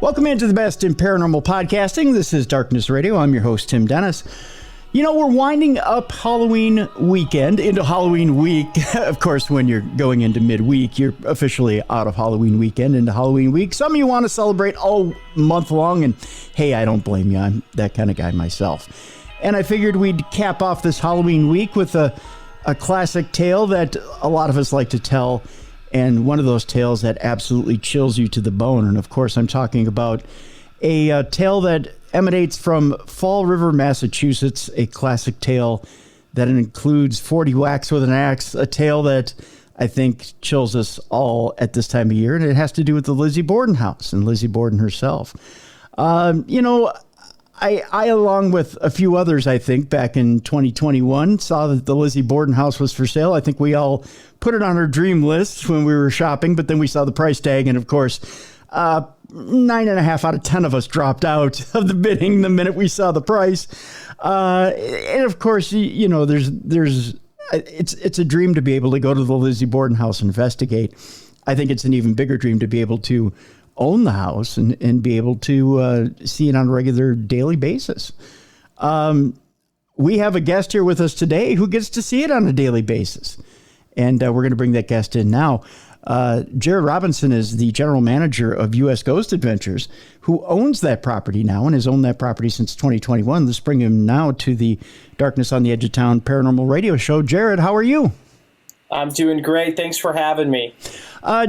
Welcome into the best in paranormal podcasting. This is Darkness Radio. I'm your host, Tim Dennis. You know, we're winding up Halloween weekend into Halloween week. Of course, when you're going into midweek, you're officially out of Halloween weekend into Halloween week. Some of you want to celebrate all month long, and hey, I don't blame you. I'm that kind of guy myself. And I figured we'd cap off this Halloween week with a classic tale that a lot of us like to tell, and one of those tales that absolutely chills you to the bone. And of course, I'm talking about a tale that emanates from Fall River, Massachusetts, a classic tale that includes 40 whacks with an axe, a tale that I think chills us all at this time of year, and it has to do with the Lizzie Borden House and Lizzie Borden herself. I, along with a few others, I think, back in 2021, saw that the Lizzie Borden House was for sale. I think we all put it on our dream list when we were shopping, but then we saw the price tag, and of course, 9.5 out of 10 of us dropped out of the bidding the minute we saw the price. And of course, you know, it's a dream to be able to go to the Lizzie Borden House and investigate. I think it's an even bigger dream to be able to own the house and be able to see it on a regular daily basis. We have a guest here with us today who gets to see it on a daily basis. And we're going to bring that guest in now. Jared Robinson is the general manager of U.S. Ghost Adventures, who owns that property now and has owned that property since 2021. Let's bring him now to the Darkness on the Edge of Town Paranormal Radio Show. Jared, how are you? I'm doing great. Thanks for having me.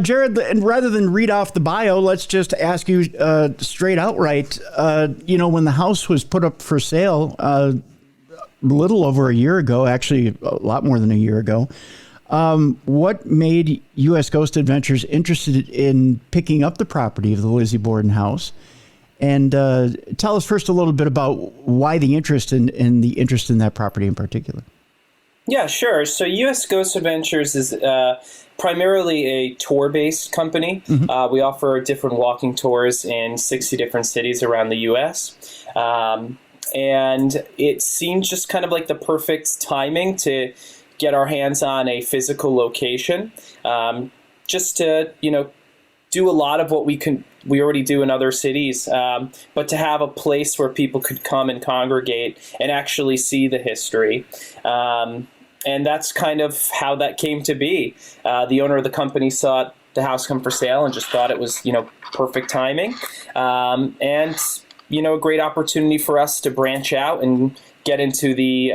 Jared, and rather than read off the bio, let's just ask you straight outright. When the house was put up for sale a little over a year ago, actually a lot more than a year ago, what made U.S. Ghost Adventures interested in picking up the property of the Lizzie Borden House? And tell us first a little bit about why the interest in that property in particular. Yeah, sure. So U.S. Ghost Adventures is primarily a tour-based company. Mm-hmm. We offer different walking tours in 60 different cities around the U.S. And it seemed just kind of like the perfect timing to get our hands on a physical location, just to, do a lot of what we already do in other cities, but to have a place where people could come and congregate and actually see the history. And that's kind of how that came to be. The owner of the company saw the house come for sale and just thought it was, perfect timing. And a great opportunity for us to branch out and get into the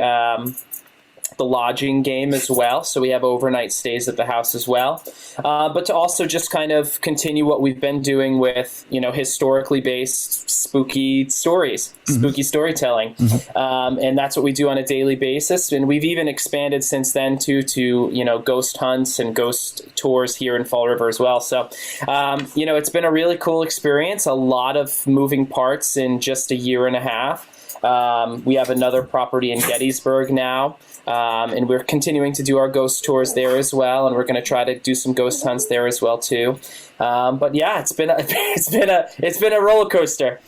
lodging game as well. So we have overnight stays at the house as well. But to also just kind of continue what we've been doing with, historically based spooky stories, mm-hmm. spooky storytelling. Mm-hmm. And that's what we do on a daily basis. And we've even expanded since then to ghost hunts and ghost tours here in Fall River as well. So, it's been a really cool experience, a lot of moving parts in just a year and a half. We have another property in Gettysburg now, and we're continuing to do our ghost tours there as well, and we're going to try to do some ghost hunts there as well too. But yeah, it's been a roller coaster.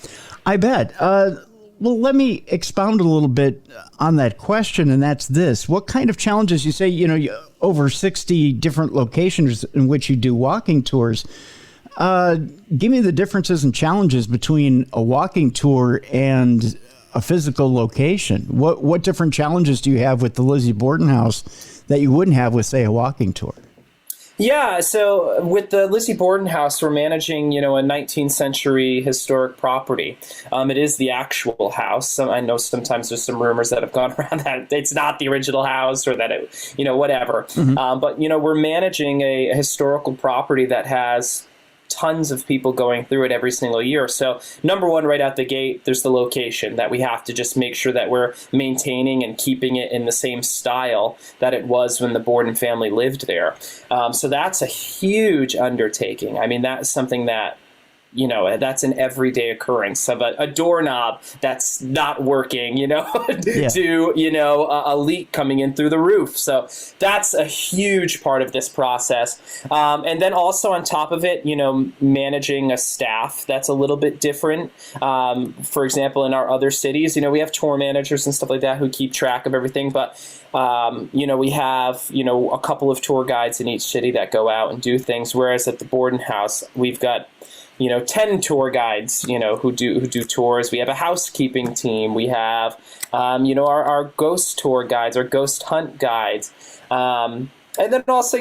I bet. Well, let me expound a little bit on that question, and that's this: what kind of challenges? You say over 60 different locations in which you do walking tours. Give me the differences and challenges between a walking tour and a physical location. What different challenges do you have with the Lizzie Borden House that you wouldn't have with, say, a walking tour? Yeah, so with the Lizzie Borden House, we're managing, a 19th century historic property. It is the actual house. I know sometimes there's some rumors that have gone around that it's not the original house or that it, whatever. Mm-hmm. But, we're managing a historical property that has tons of people going through it every single year. So number one, right out the gate, there's the location that we have to just make sure that we're maintaining and keeping it in the same style that it was when the Borden family lived there. So that's a huge undertaking. I mean, that's something that that's an everyday occurrence of a doorknob that's not working, yeah. to, a leak coming in through the roof. So that's a huge part of this process. And then also on top of it, managing a staff that's a little bit different. For example, in our other cities, we have tour managers and stuff like that who keep track of everything. But, we have, a couple of tour guides in each city that go out and do things. Whereas at the Borden House, we've got 10 tour guides, who do tours. We have a housekeeping team. We have, our ghost tour guides, our ghost hunt guides. And then also,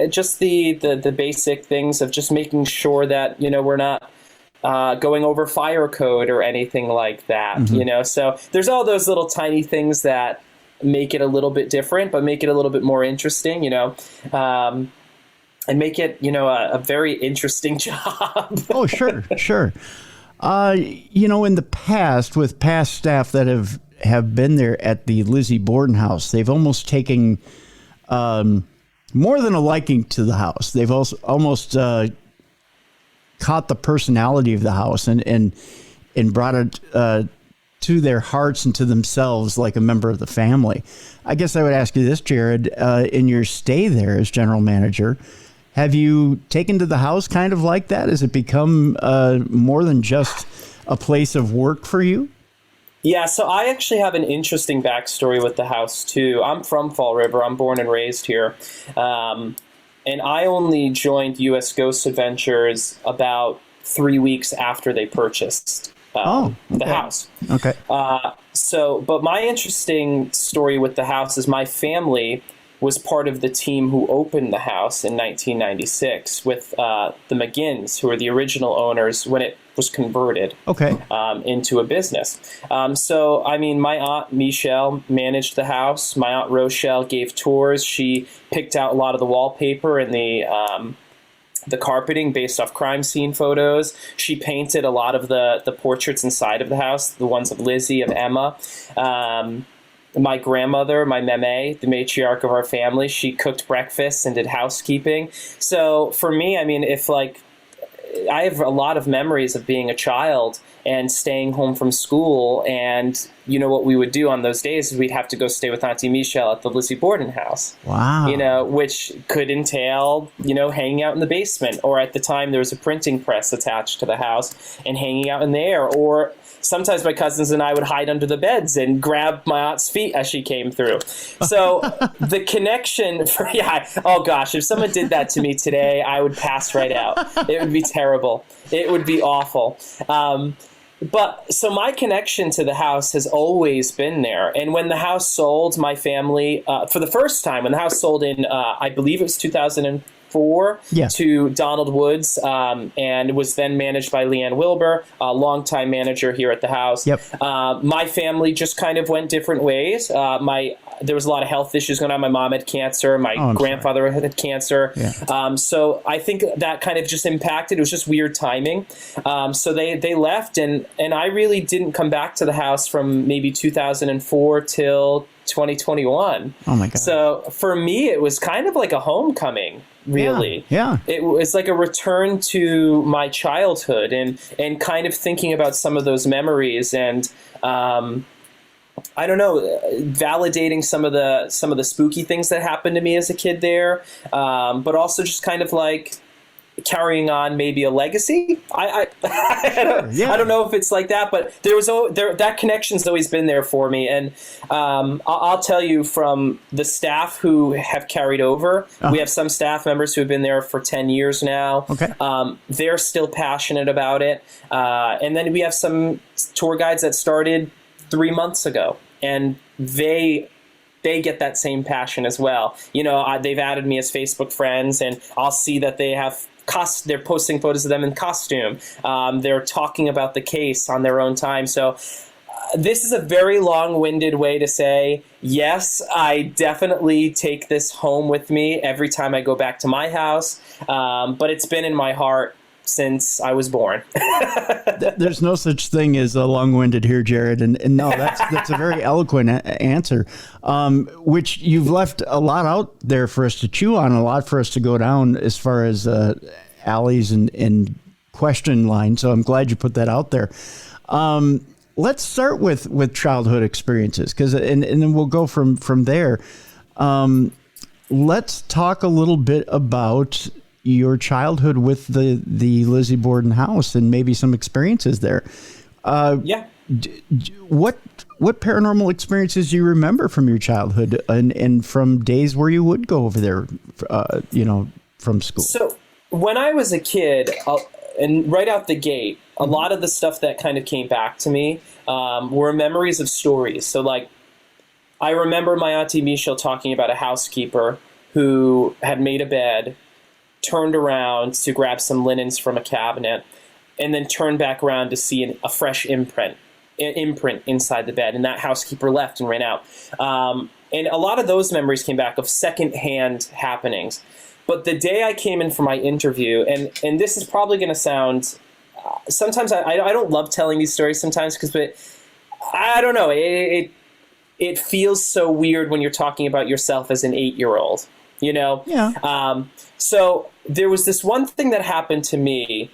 just the basic things of just making sure that, we're not going over fire code or anything like that, So there's all those little tiny things that make it a little bit different, but make it a little bit more interesting, and make it, a very interesting job. Oh, sure. In the past, with past staff that have been there at the Lizzie Borden House, they've almost taken more than a liking to the house. They've also almost caught the personality of the house and brought it to their hearts and to themselves like a member of the family. I guess I would ask you this, Jared, in your stay there as general manager, have you taken to the house kind of like that? Has it become more than just a place of work for you? Yeah, so I actually have an interesting backstory with the house, too. I'm from Fall River. I'm born and raised here. And I only joined U.S. Ghost Adventures about 3 weeks after they purchased the house. Okay. But my interesting story with the house is my family was part of the team who opened the house in 1996 with the McGinns, who were the original owners when it was converted into a business. My Aunt Michelle managed the house. My Aunt Rochelle gave tours. She picked out a lot of the wallpaper and the carpeting based off crime scene photos. She painted a lot of the portraits inside of the house, the ones of Lizzie, of Emma. My grandmother, my meme, the matriarch of our family, she cooked breakfast and did housekeeping. So for me, I have a lot of memories of being a child and staying home from school. And what we would do on those days is we'd have to go stay with Auntie Michelle at the Lizzie Borden House. Wow. Which could entail, hanging out in the basement. Or at the time, there was a printing press attached to the house and hanging out in there. Or sometimes my cousins and I would hide under the beds and grab my aunt's feet as she came through. So the connection oh gosh, if someone did that to me today, I would pass right out. It would be terrible. It would be awful. But so my connection to the house has always been there. And when the house sold, my family, for the first time, when the house sold in, I believe it was 2004, to Donald Woods, and was then managed by Leanne Wilbur, a longtime manager here at the house. My family just kind of went different ways. There was a lot of health issues going on. My mom had cancer. My grandfather had cancer. So I think that kind of just impacted. It was just weird timing. So they left, and I really didn't come back to the house from maybe 2004 till 2021. Oh my God. So for me, it was kind of like a homecoming, really. Yeah. It was like a return to my childhood and kind of thinking about some of those memories and, I don't know, validating some of the spooky things that happened to me as a kid there, but also just kind of like carrying on maybe a legacy. I don't know if it's like that, but that connection's always been there for me. And I'll tell you from the staff who have carried over, we have some staff members who have been there for 10 years now. They're still passionate about it. And then we have some tour guides that started 3 months ago, and they get that same passion as well. They've added me as Facebook friends, and I'll see that they have they're posting photos of them in costume. They're talking about the case on their own time. So this is a very long-winded way to say, yes, I definitely take this home with me every time I go back to my house. But it's been in my heart since I was born. There's no such thing as a long-winded here, Jared. And no, that's a very eloquent answer, which you've left a lot out there for us to chew on, a lot for us to go down as far as alleys and question lines. So I'm glad you put that out there. Let's start with childhood experiences, and then we'll go from there. Let's talk a little bit about your childhood with the Lizzie Borden House and maybe some experiences there. What paranormal experiences do you remember from your childhood and from days where you would go over there, from school? So when I was a kid, and right out the gate, a lot of the stuff that kind of came back to me were memories of stories. So like, I remember my Auntie Michelle talking about a housekeeper who had made a bed, turned around to grab some linens from a cabinet, and then turned back around to see a fresh imprint inside the bed. And that housekeeper left and ran out. And a lot of those memories came back of secondhand happenings. But the day I came in for my interview, and this is probably going to sound, sometimes I don't love telling these stories sometimes because I don't know, it feels so weird when you're talking about yourself as an 8-year-old, you know? Yeah. So there was this one thing that happened to me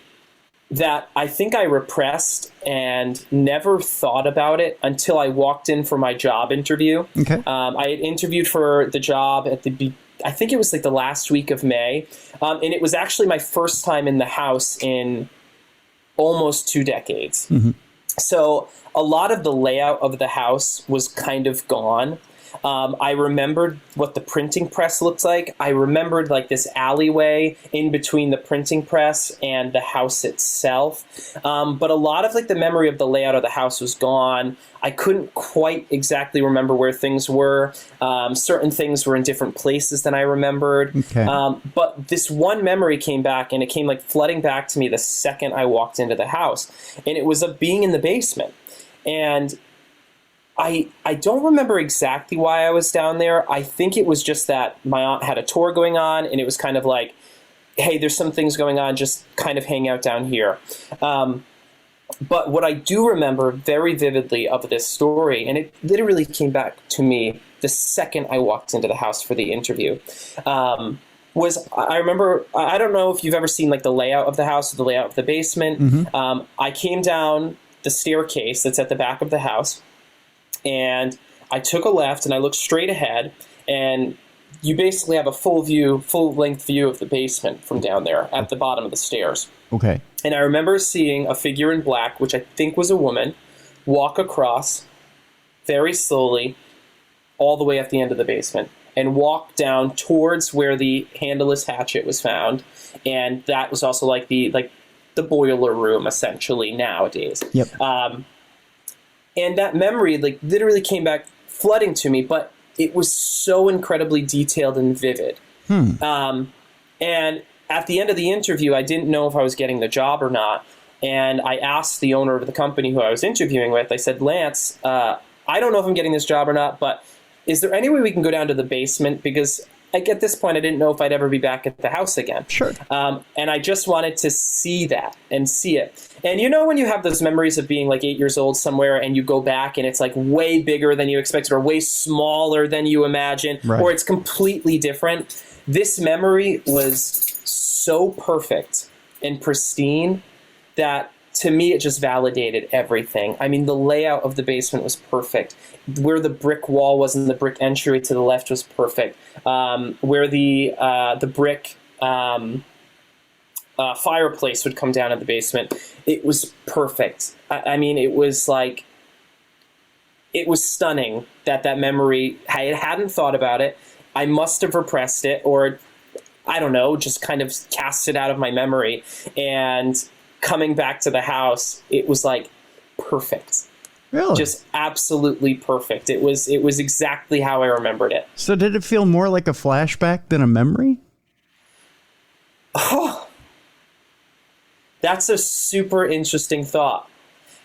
that I think I repressed and never thought about it until I walked in for my job interview. Okay. I had interviewed for the job I think it was like the last week of May. And it was actually my first time in the house in almost 2 decades. Mm-hmm. So a lot of the layout of the house was kind of gone. I remembered what the printing press looked like. I remembered like this alleyway in between the printing press and the house itself. But a lot of like the memory of the layout of the house was gone. I couldn't quite exactly remember where things were. Certain things were in different places than I remembered. Okay. But this one memory came back, and it came like flooding back to me the second I walked into the house. And it was of being in the basement. And I don't remember exactly why I was down there. I think it was just that my aunt had a tour going on, and it was kind of like, hey, there's some things going on, just kind of hang out down here. But what I do remember very vividly of this story, and it literally came back to me the second I walked into the house for the interview, was I remember, I don't know if you've ever seen like the layout of the house or the layout of the basement. Mm-hmm. I came down the staircase that's at the back of the house, and I took a left and I looked straight ahead, and you basically have a full-length view of the basement from down there at the bottom of the stairs. Okay. And I remember seeing a figure in black, which I think was a woman, walk across very slowly all the way at the end of the basement and walk down towards where the handleless hatchet was found. And that was also like the boiler room, essentially, nowadays. Yep. And that memory like literally came back flooding to me, but it was so incredibly detailed and vivid. And at the end of the interview, I didn't know if I was getting the job or not. And I asked the owner of the company who I was interviewing with, I said, Lance, I don't know if I'm getting this job or not, but is there any way we can go down to the basement? Because at this point, I didn't know if I'd ever be back at the house again. Sure. And I just wanted to see that and see it. And you know when you have those memories of being like 8 years old somewhere and you go back and it's like way bigger than you expected or way smaller than you imagined, right, or it's completely different? This memory was so perfect and pristine that to me it just validated everything. I mean, the layout of the basement was perfect. Where the brick wall was and the brick entryway to the left was perfect. Where the brick fireplace would come down in the basement, it was perfect. I mean, it was like, it was stunning that memory, I hadn't thought about it. I must have repressed it, or I don't know, just kind of cast it out of my memory. And coming back to the house, it was like perfect. Really? Just absolutely perfect. It was exactly how I remembered it. So did it feel more like a flashback than a memory? Oh, that's a super interesting thought.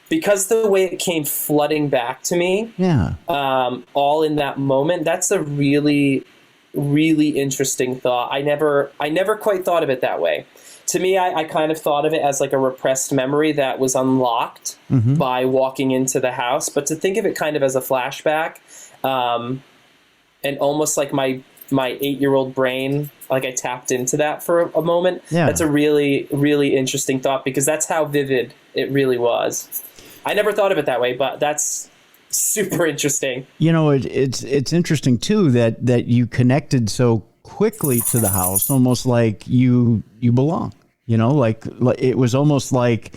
Because the way it came flooding back to me, yeah, all in that moment, that's a really, really interesting thought. I never quite thought of it that way. To me, I kind of thought of it as like a repressed memory that was unlocked by walking into the house. But to think of it kind of as a flashback, and almost like my 8-year-old brain, like I tapped into that for a moment. Yeah. That's a really, really interesting thought, because that's how vivid it really was. I never thought of it that way, but that's super interesting. You know, it's interesting too that you connected so quickly to the house, almost like you belong. You know, like it was almost like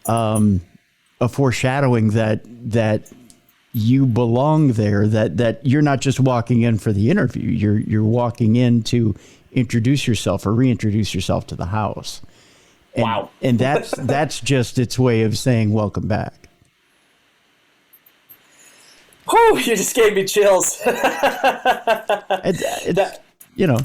a foreshadowing that you belong there, that you're not just walking in for the interview. You're walking in to introduce yourself or reintroduce yourself to the house. And, Wow. and that's just its way of saying welcome back. Whew, you just gave me chills. It's you know.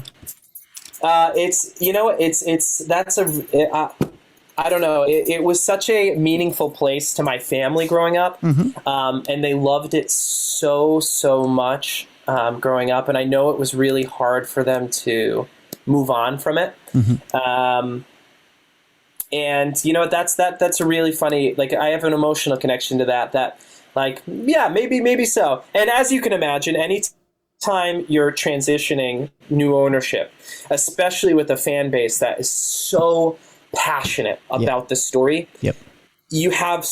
I don't know. It was such a meaningful place to my family growing up, and they loved it so much growing up. And I know it was really hard for them to move on from it. And you know, that's a really funny. Like, I have an emotional connection to that. That, like, yeah, maybe so. And as you can imagine, any time you're transitioning new ownership, especially with a fan base that is so passionate about the story, you have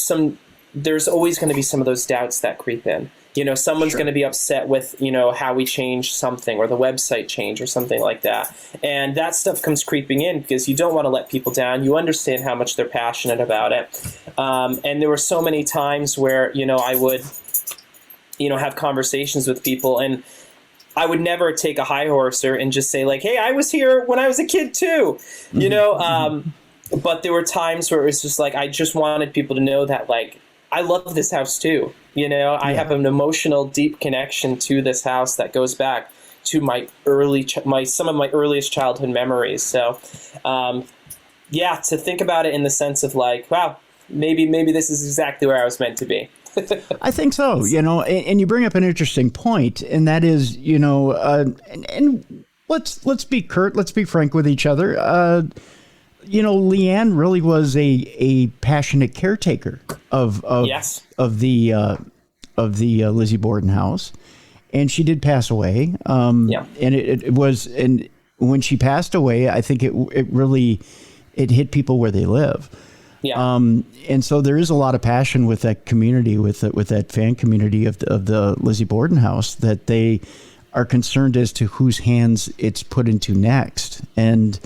there's always going to be some of those doubts that creep in. You know, someone's going to be upset with, you know, how we changed something or the website change or something like that. And that stuff comes creeping in because you don't want to let people down. You understand how much they're passionate about it. And there were so many times where, you know, I would, you know, have conversations with people, and I would never take a high horser and just say, like, hey, I was here when I was a kid too, you know? But there were times where it was just like, I just wanted people to know that, like, I love this house too. You know, I have an emotional, deep connection to this house that goes back to my some of my earliest childhood memories. So, to think about it in the sense of, like, wow, maybe this is exactly where I was meant to be. I think so, you know, and you bring up an interesting point, and that is, you know, and let's be curt, let's be frank with each other. You know, Leanne really was a passionate caretaker of the Lizzie Borden house, and she did pass away. And it was, and when she passed away, I think it really hit people where they live. Yeah. And so there is a lot of passion with that community, with that fan community of the Lizzie Borden house, that they are concerned as to whose hands it's put into next. And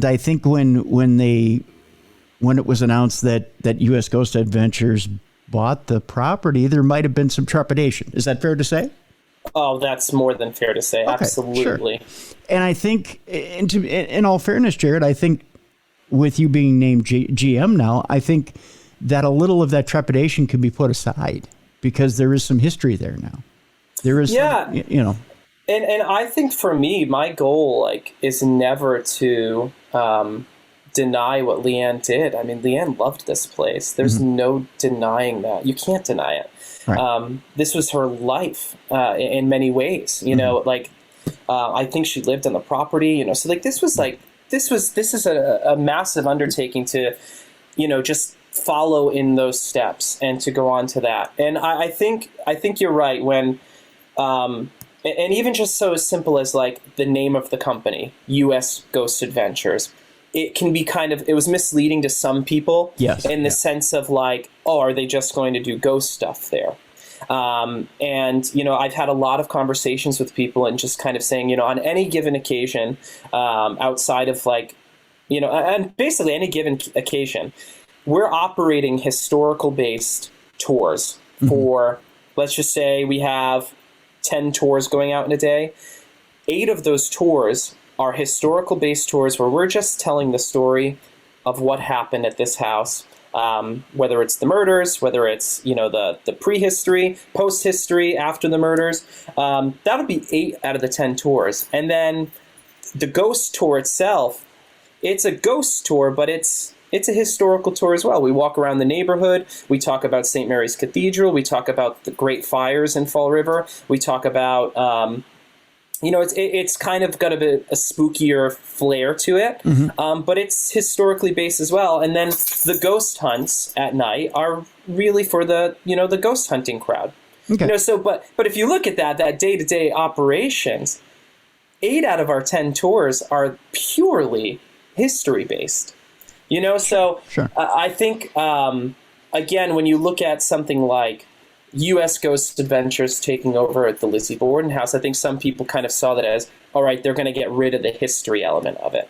I think when it was announced that U.S. Ghost Adventures bought the property, there might have been some trepidation. Is that fair to say? Oh, that's more than fair to say. Okay, absolutely. Sure. And I think, in all fairness, Jared, I think with you being named GM now, I think that a little of that trepidation can be put aside because there is some history there now. There is, you know. And I think for me, my goal, like, is never to deny what Leanne did. I mean, Leanne loved this place. There's no denying that. You can't deny it. Right. This was her life in many ways. You know, like, I think she lived on the property. You know, so, like, this is a massive undertaking to, you know, just follow in those steps and to go on to that. And I think you're right when. And even just so simple as, like, the name of the company, U.S. Ghost Adventures, it can be it was misleading to some people in the sense of, like, oh, are they just going to do ghost stuff there? And, you know, I've had a lot of conversations with people and just kind of saying, you know, on any given occasion, outside of, like, you know, and basically any given occasion, we're operating historical-based tours for, let's just say we have 10 tours going out in a day. 8 of those tours are historical based tours where we're just telling the story of what happened at this house, whether it's the murders, whether it's, you know, the prehistory, post-history, after the murders. That would be 8 out of the 10 tours. And then the ghost tour itself, it's a ghost tour, but it's a historical tour as well. We walk around the neighborhood. We talk about St. Mary's Cathedral. We talk about the great fires in Fall River. We talk about, you know, it's kind of got a spookier flair to it, but it's historically based as well. And then the ghost hunts at night are really for the ghost hunting crowd. Okay. You know, so but if you look at that day-to-day operations, 8 out of our 10 tours are purely history based. You know, so I think, again, when you look at something like U.S. Ghost Adventures taking over at the Lizzie Borden house, I think some people kind of saw that as, all right, they're going to get rid of the history element of it.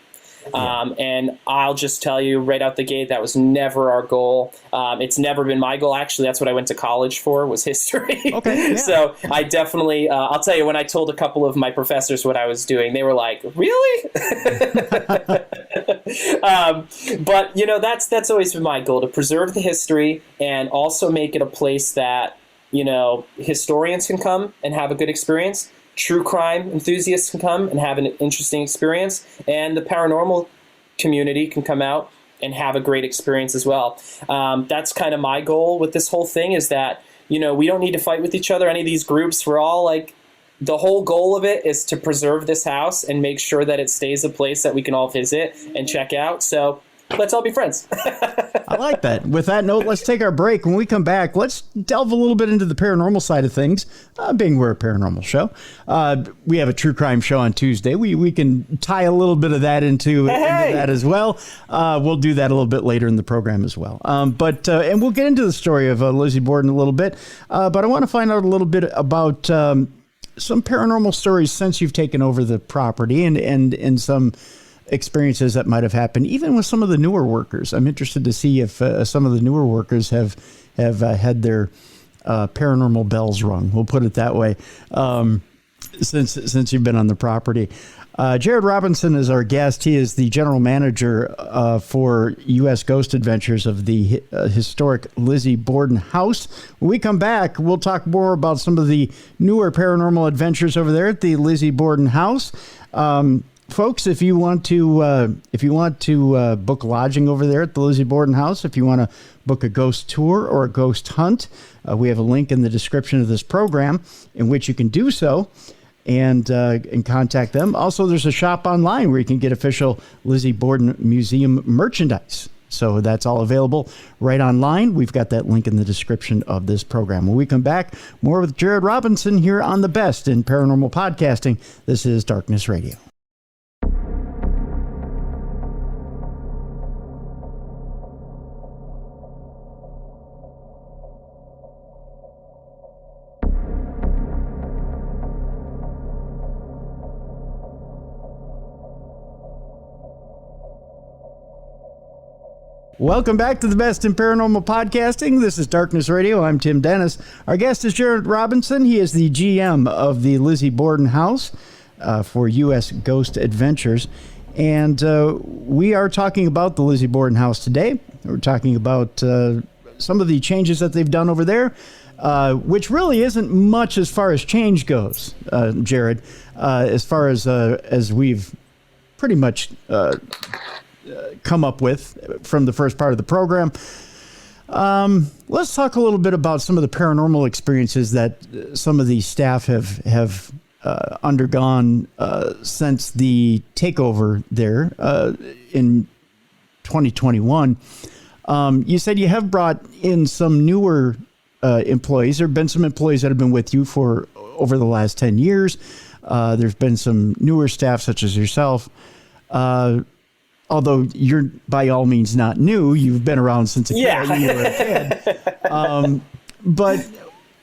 And I'll just tell you right out the gate, that was never our goal. It's never been my goal. Actually, that's what I went to college for, was history. Okay, yeah. So I definitely, I'll tell you, when I told a couple of my professors what I was doing, they were like, really? But that's always been my goal, to preserve the history and also make it a place that historians can come and have a good experience. True crime enthusiasts can come and have an interesting experience, and the paranormal community can come out and have a great experience as well. That's kind of my goal with this whole thing, is that, we don't need to fight with each other, any of these groups. We're all like, the whole goal of it is to preserve this house and make sure that it stays a place that we can all visit and check out. So let's all be friends. I like that. With that note, let's take our break. When we come back, let's delve a little bit into the paranormal side of things, being we're a paranormal show. We have a true crime show on Tuesday. We can tie a little bit of that into that as well. We'll do that a little bit later in the program as well. And we'll get into the story of Lizzie Borden a little bit. But I want to find out a little bit about some paranormal stories since you've taken over the property, and some experiences that might have happened, even with some of the newer workers. I'm interested to see if some of the newer workers have had their paranormal bells rung. We'll put it that way. Since you've been on the property, Jared Robinson is our guest. He is the general manager for U.S. Ghost Adventures of the historic Lizzie Borden House. When we come back, we'll talk more about some of the newer paranormal adventures over there at the Lizzie Borden House. Folks, if you want to book lodging over there at the Lizzie Borden House, if you want to book a ghost tour or a ghost hunt, we have a link in the description of this program in which you can do so and contact them. Also, there's a shop online where you can get official Lizzie Borden Museum merchandise. So that's all available right online. We've got that link in the description of this program. When we come back, more with Jared Robinson here on the Best in Paranormal Podcasting. This is Darkness Radio. Welcome back to the Best in Paranormal Podcasting. This is Darkness Radio. I'm Tim Dennis. Our guest is Jared Robinson. He is the GM of the Lizzie Borden House for U.S. Ghost Adventures. And we are talking about the Lizzie Borden House today. We're talking about some of the changes that they've done over there, which really isn't much as far as change goes, Jared, as far as we've pretty much come up with from the first part of the program. Let's talk a little bit about some of the paranormal experiences that some of the staff have undergone since the takeover there in 2021. You said you have brought in some newer employees. There have been some employees that have been with you for over the last 10 years. There's been some newer staff such as yourself. Although you're by all means not new, you've been around since you were a kid. But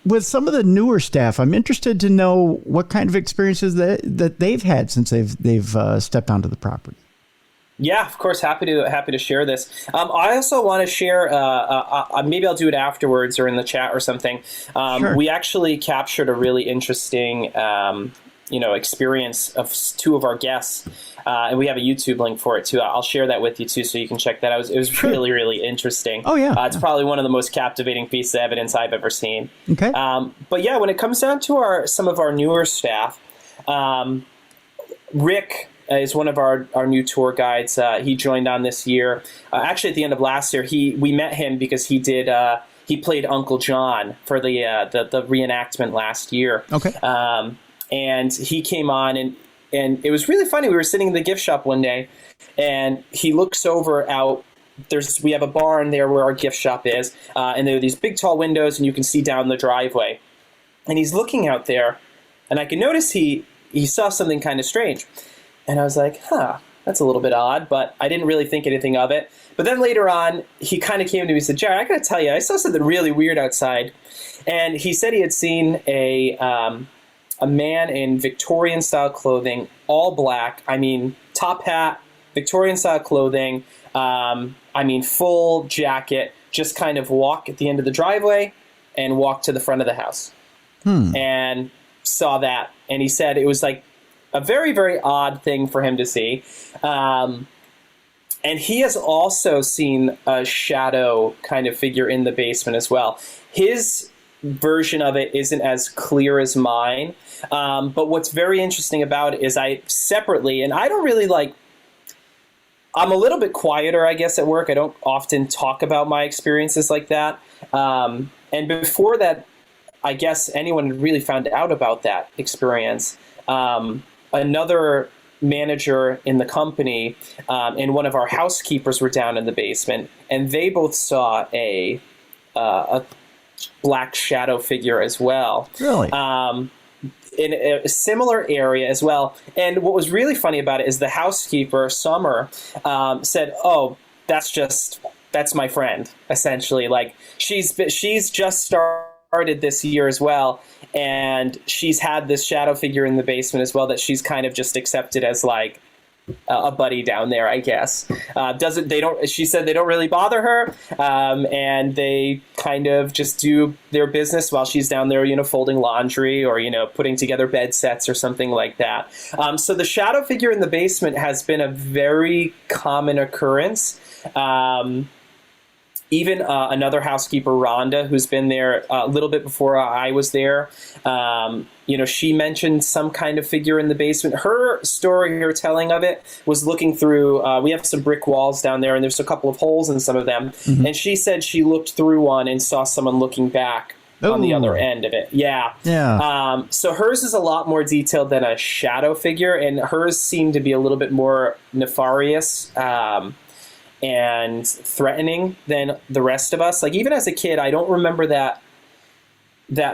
with some of the newer staff, I'm interested to know what kind of experiences that they've had since they've stepped onto the property. Yeah, of course, happy to share this. I also want to share. Maybe I'll do it afterwards or in the chat or something. Sure. We actually captured a really interesting experience of two of our guests. And we have a YouTube link for it too. I'll share that with you too, so you can check that out. It was really, really interesting. Oh yeah, it's probably one of the most captivating pieces of evidence I've ever seen. Okay. But yeah, when it comes down to some of our newer staff, Rick is one of our new tour guides. He joined on this year. Actually, at the end of last year, we met him because he played Uncle John for the reenactment last year. Okay. And he came on and it was really funny. We were sitting in the gift shop one day, and he looks over out. We have a barn there where our gift shop is, and there are these big tall windows, and you can see down the driveway. And he's looking out there, and I can notice he saw something kind of strange. And I was like, that's a little bit odd, but I didn't really think anything of it. But then later on, he kind of came to me and said, Jared, I got to tell you, I saw something really weird outside. And he said he had seen a man in Victorian-style clothing, all black. I mean, top hat, Victorian-style clothing. Full jacket. Just kind of walk at the end of the driveway and walk to the front of the house. And saw that. And he said it was like a very, very odd thing for him to see. And he has also seen a shadow kind of figure in the basement as well. His version of it isn't as clear as mine. But what's very interesting about it is I separately, and I don't really I'm a little bit quieter, I guess, at work. I don't often talk about my experiences like that. And before that, I guess anyone really found out about that experience. Another manager in the company and one of our housekeepers were down in the basement, and they both saw a black shadow figure as well. Really? In a similar area as well. And what was really funny about it is the housekeeper, Summer, said, "Oh, that's my friend." Essentially, like she's just started this year as well, and she's had this shadow figure in the basement as well that she's kind of just accepted as like a buddy down there, I guess. She said they don't really bother her, and they kind of just do their business while she's down there, folding laundry or, putting together bed sets or something like that. So the shadow figure in the basement has been a very common occurrence. Even another housekeeper, Rhonda, who's been there a little bit before I was there, she mentioned some kind of figure in the basement. Her story, her telling of it, was looking through, we have some brick walls down there, and there's a couple of holes in some of them. Mm-hmm. And she said she looked through one and saw someone looking back on the other end of it. Yeah. So hers is a lot more detailed than a shadow figure, and hers seemed to be a little bit more nefarious and threatening than the rest of us. Like, even as a kid, I don't remember that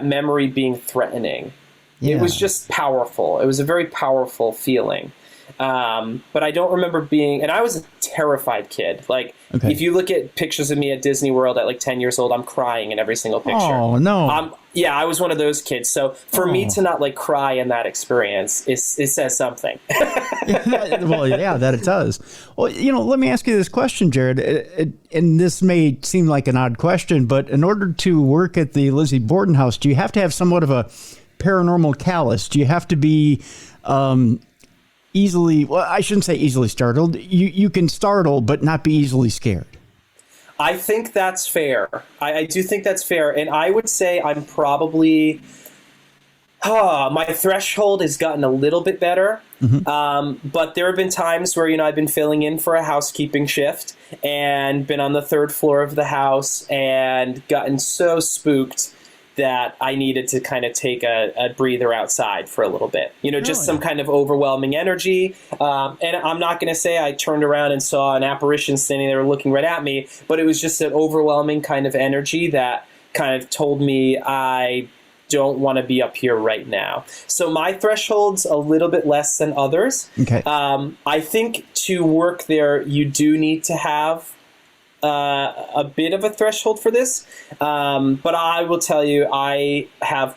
memory being threatening. Yeah. It was just powerful. It was a very powerful feeling. But I don't remember and I was a terrified kid. Like, if you look at pictures of me at Disney World at like 10 years old, I'm crying in every single picture. Oh, no. Yeah, I was one of those kids. So for me to not cry in that experience, it says something. Well, yeah, that it does. Well, let me ask you this question, Jared. And this may seem like an odd question, but in order to work at the Lizzie Borden House, do you have to have somewhat of a paranormal callus? Do you have to be easily, well, I shouldn't say easily startled. You can startle, but not be easily scared. I think that's fair. I do think that's fair. And I would say I'm probably, my threshold has gotten a little bit better. Mm-hmm. But there have been times where, I've been filling in for a housekeeping shift and been on the third floor of the house and gotten so spooked that I needed to kind of take a breather outside for a little bit, just some kind of overwhelming energy. And I'm not going to say I turned around and saw an apparition standing there looking right at me, but it was just an overwhelming kind of energy that kind of told me I don't want to be up here right now. So my threshold's a little bit less than others. Okay. I think to work there, you do need to have a bit of a threshold for this, but I will tell you, I'm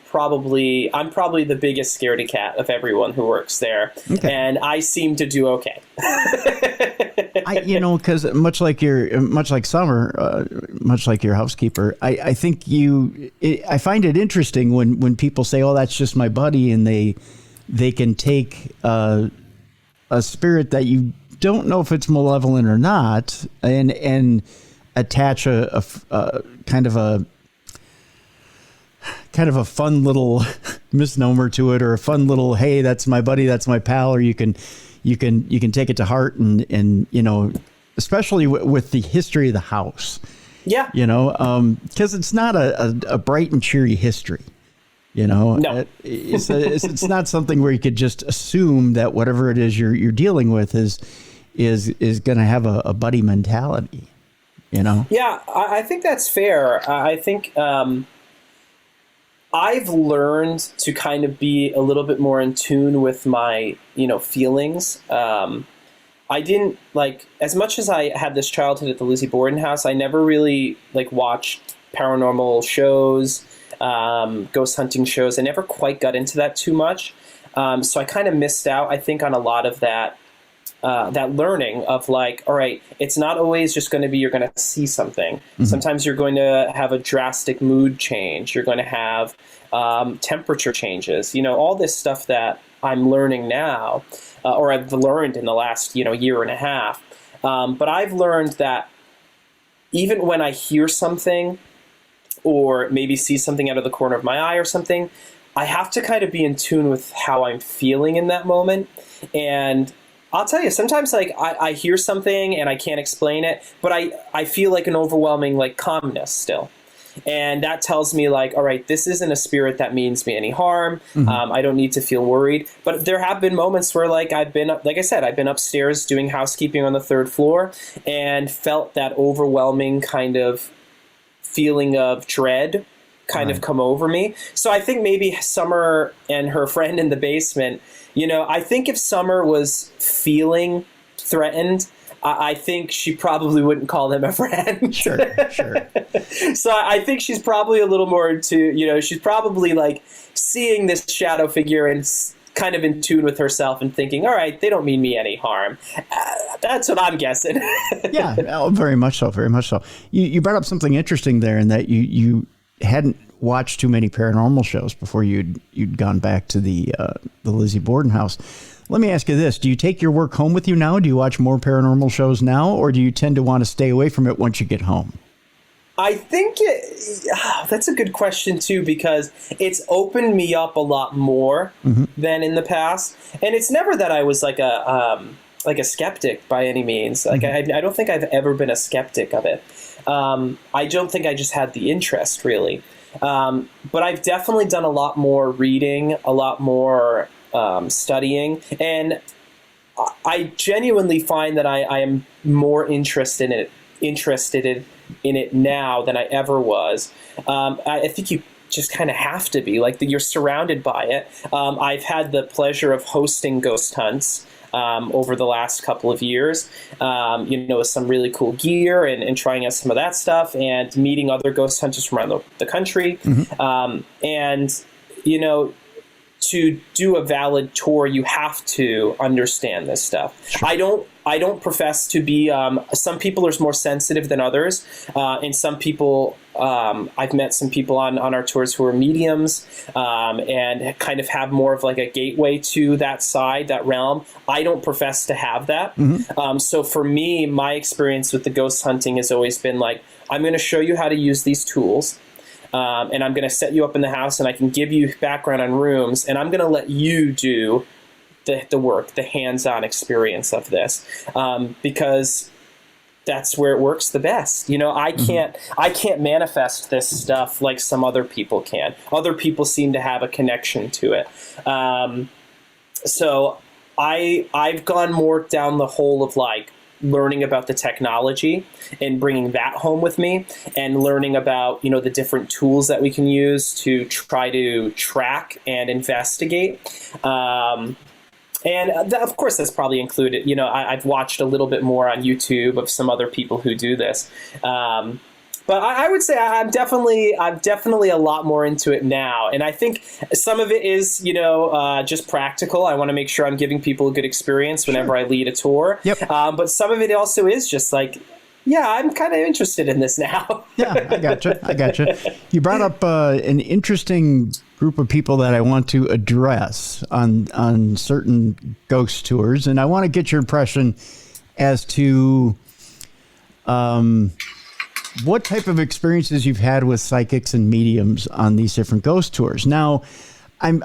probably the biggest scaredy cat of everyone who works there, and I seem to do okay. Because much like Summer, much like your housekeeper, I think I find it interesting when people say, "Oh, that's just my buddy," and they can take a spirit that you don't know if it's malevolent or not, and attach a kind of a fun little misnomer to it, or a fun little, hey, that's my buddy, that's my pal, or you can take it to heart, and especially with the history of the house. Yeah. Because it's not a bright and cheery history. No. It's not something where you could just assume that whatever it is you're dealing with is going to have a buddy mentality, Yeah, I think that's fair. I think I've learned to kind of be a little bit more in tune with my, feelings. I didn't as much as I had this childhood at the Lizzie Borden House, I never really watched paranormal shows, ghost hunting shows. I never quite got into that too much. So I kind of missed out, I think, on a lot of that learning of all right, it's not always just going to be you're going to see something. Mm-hmm. Sometimes you're going to have a drastic mood change. You're going to have temperature changes. All this stuff that I'm learning now, or I've learned in the last year and a half. But I've learned that even when I hear something or maybe see something out of the corner of my eye or something, I have to kind of be in tune with how I'm feeling in that moment. And I'll tell you, sometimes like I hear something and I can't explain it, but I feel like an overwhelming like calmness still. And that tells me like, all right, this isn't a spirit that means me any harm. I don't need to feel worried. But there have been moments where like I've been upstairs doing housekeeping on the 3rd floor and felt that overwhelming kind of feeling of dread kind of come over me. So I think maybe Summer and her friend in the basement, I think if Summer was feeling threatened, I think she probably wouldn't call them a friend. Sure. So I think she's probably a little more she's probably like seeing this shadow figure and kind of in tune with herself and thinking, all right, they don't mean me any harm. That's what I'm guessing. Yeah, very much so, very much so. You brought up something interesting there in that you hadn't watched too many paranormal shows before you'd gone back to the Lizzie Borden House. Let me ask you this. Do you take your work home with you now? Do you watch more paranormal shows now, or do you tend to want to stay away from it once you get home? I think that's a good question, too, because it's opened me up a lot more than in the past. And it's never that I was like a skeptic by any means. Like I don't think I've ever been a skeptic of it. I don't think I just had the interest, really. But I've definitely done a lot more reading, a lot more studying, and I genuinely find that I am more interested in it now than I ever was. I think you just kind of have to be, like, you're surrounded by it. I've had the pleasure of hosting ghost hunts over the last couple of years, with some really cool gear and trying out some of that stuff and meeting other ghost hunters from around the country. To do a valid tour, you have to understand this stuff. Sure. I don't profess to be, some people are more sensitive than others. And some people, I've met some people on our tours who are mediums, and kind of have more of like a gateway to that side, that realm. I don't profess to have that. So for me, my experience with the ghost hunting has always been like, I'm going to show you how to use these tools. And I'm going to set you up in the house, and I can give you background on rooms, and I'm going to let you do the work, the hands-on experience of this, because that's where it works the best. I can't manifest this stuff like some other people can. Other people seem to have a connection to it. So I've gone more down the hole of like learning about the technology and bringing that home with me, and learning about, the different tools that we can use to try to track and investigate. And of course, that's probably included. I've watched a little bit more on YouTube of some other people who do this. But I would say I'm definitely a lot more into it now. And I think some of it is, just practical. I want to make sure I'm giving people a good experience whenever I lead a tour. Yep. But some of it also is just like, yeah, I'm kind of interested in this now. Yeah, I gotcha. You brought up an interesting group of people that I want to address on certain ghost tours. And I want to get your impression as to what type of experiences you've had with psychics and mediums on these different ghost tours. Now, I'm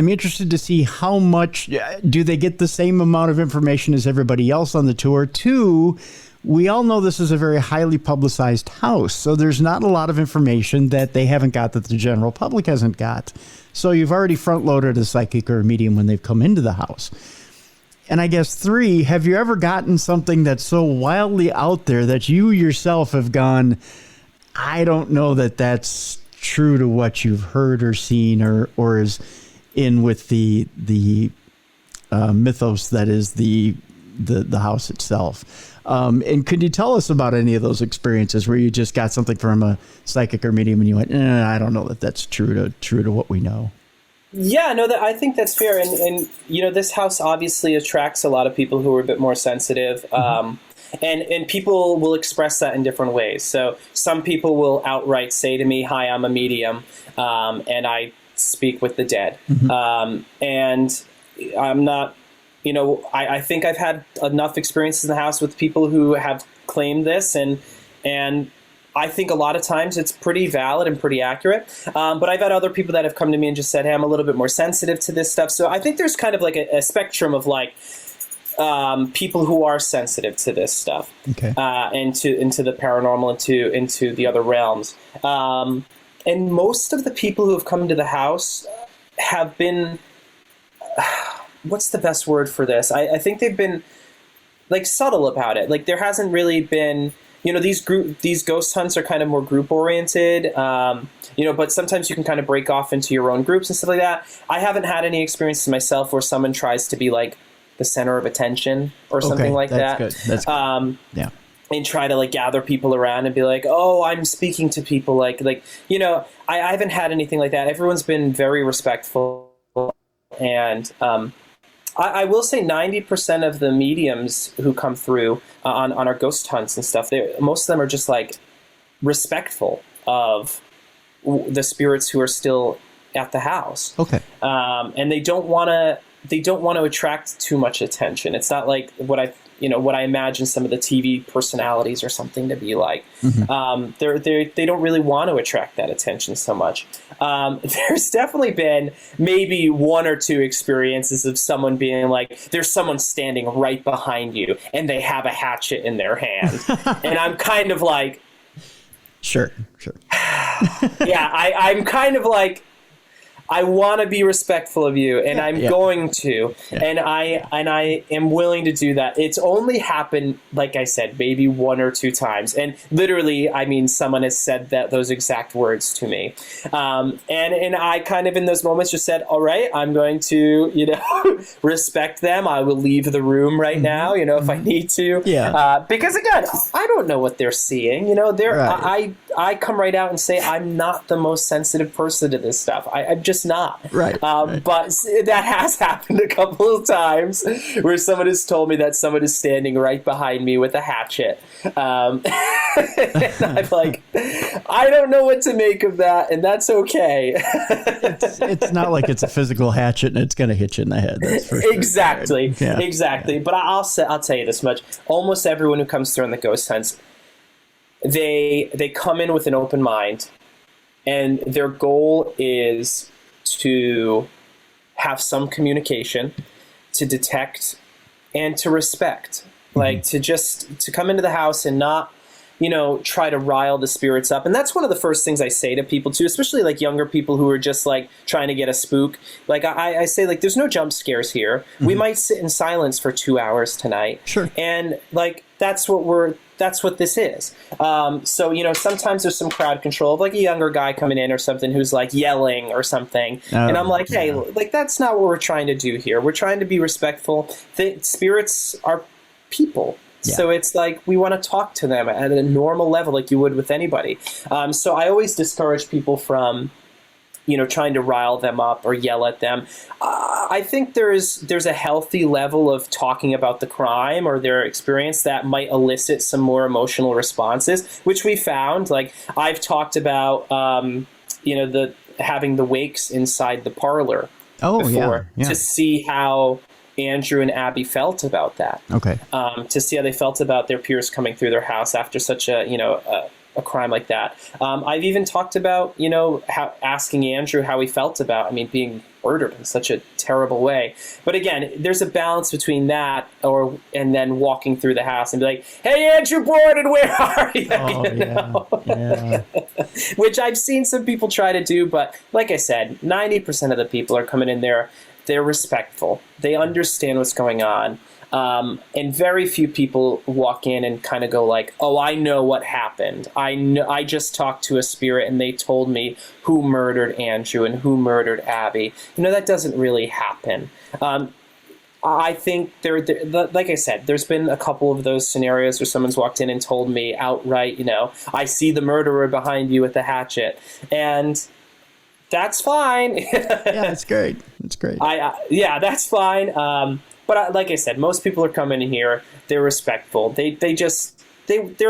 interested to see how much do they get the same amount of information as everybody else on the tour. Two, we all know this is a very highly publicized house, so there's not a lot of information that they haven't got that the general public hasn't got. So you've already front-loaded a psychic or a medium when they've come into the house. And I guess three, have you ever gotten something that's so wildly out there that you yourself have gone, I don't know that that's true to what you've heard or seen or is in with the mythos that is the house itself? And could you tell us about any of those experiences where you just got something from a psychic or medium and you went, I don't know that that's true to what we know? Yeah, no, I think that's fair. And this house obviously attracts a lot of people who are a bit more sensitive. And people will express that in different ways. So some people will outright say to me, hi, I'm a medium, and I speak with the dead. And I'm not I think I've had enough experiences in the house with people who have claimed this, and I think a lot of times it's pretty valid and pretty accurate. But I've had other people that have come to me and just said, hey, I'm a little bit more sensitive to this stuff. So I think there's kind of like a spectrum of like people who are sensitive to this stuff, okay, into the paranormal, into the other realms. And most of the people who have come to the house have been, what's the best word for this? I think they've been like subtle about it. Like there hasn't really been, these ghost hunts are kind of more group oriented, but sometimes you can kind of break off into your own groups and stuff like that. I haven't had any experiences myself where someone tries to be like the center of attention or something like that. That's good. Yeah. And try to like gather people around and be like, oh, I'm speaking to people I haven't had anything like that. Everyone's been very respectful. And I will say 90% of the mediums who come through on our ghost hunts and stuff, most of them are just like respectful of the spirits who are still at the house. Okay. And they don't want to attract too much attention. It's not like what I imagine some of the TV personalities or something to be like. Mm-hmm. They don't really want to attract that attention so much. There's definitely been maybe one or two experiences of someone being like, there's someone standing right behind you and they have a hatchet in their hand. And I'm kind of like, sure. yeah, I'm kind of like, I want to be respectful of you, and I'm going to, and I am willing to do that. It's only happened, like I said, maybe one or two times, and literally, I mean, someone has said those exact words to me, and I kind of in those moments just said, all right, I'm going to, respect them. I will leave the room right now, if I need to, because again, I don't know what they're seeing. I come right out and say I'm not the most sensitive person to this stuff. I'm just not. Right. But that has happened a couple of times where someone has told me that someone is standing right behind me with a hatchet. And I'm like, I don't know what to make of that, and that's okay. It's not like it's a physical hatchet and it's going to hit you in the head. That's for sure. Exactly. Right? Yeah. Exactly. Yeah. But I'll tell you this much. Almost everyone who comes through on the ghost hunts, they come in with an open mind, and their goal is to have some communication, to detect, and to respect. Like to come into the house and not, try to rile the spirits up. And that's one of the first things I say to people too, especially like younger people who are just like trying to get a spook. Like I say, like, there's no jump scares here. Mm-hmm. We might sit in silence for 2 hours tonight. Sure. And like, that's what this is. So, sometimes there's some crowd control of like a younger guy coming in or something who's like yelling or something. And I'm like, hey, like, that's not what we're trying to do here. We're trying to be respectful. The spirits are people. Yeah. So it's like we want to talk to them at a normal level like you would with anybody. So I always discourage people from, trying to rile them up or yell at them. I think there's a healthy level of talking about the crime or their experience that might elicit some more emotional responses, which we found. Like I've talked about, having the wakes inside the parlor before to see how Andrew and Abby felt about that. Okay. To see how they felt about their peers coming through their house after such a crime like that. I've even talked about, asking Andrew how he felt about, being murdered in such a terrible way. But again, there's a balance between that and then walking through the house and be like, hey, Andrew Borden, where are you? Yeah. Which I've seen some people try to do, but like I said, 90% of the people are coming in there. They're respectful. They understand what's going on. And very few people walk in and kind of go like, oh, I know what happened. I just talked to a spirit and they told me who murdered Andrew and who murdered Abby. That doesn't really happen. I think like I said, there's been a couple of those scenarios where someone's walked in and told me outright, I see the murderer behind you with the hatchet. And that's fine. Yeah, that's great. That's great. That's fine. But like I said, most people are coming in here. They're respectful. They're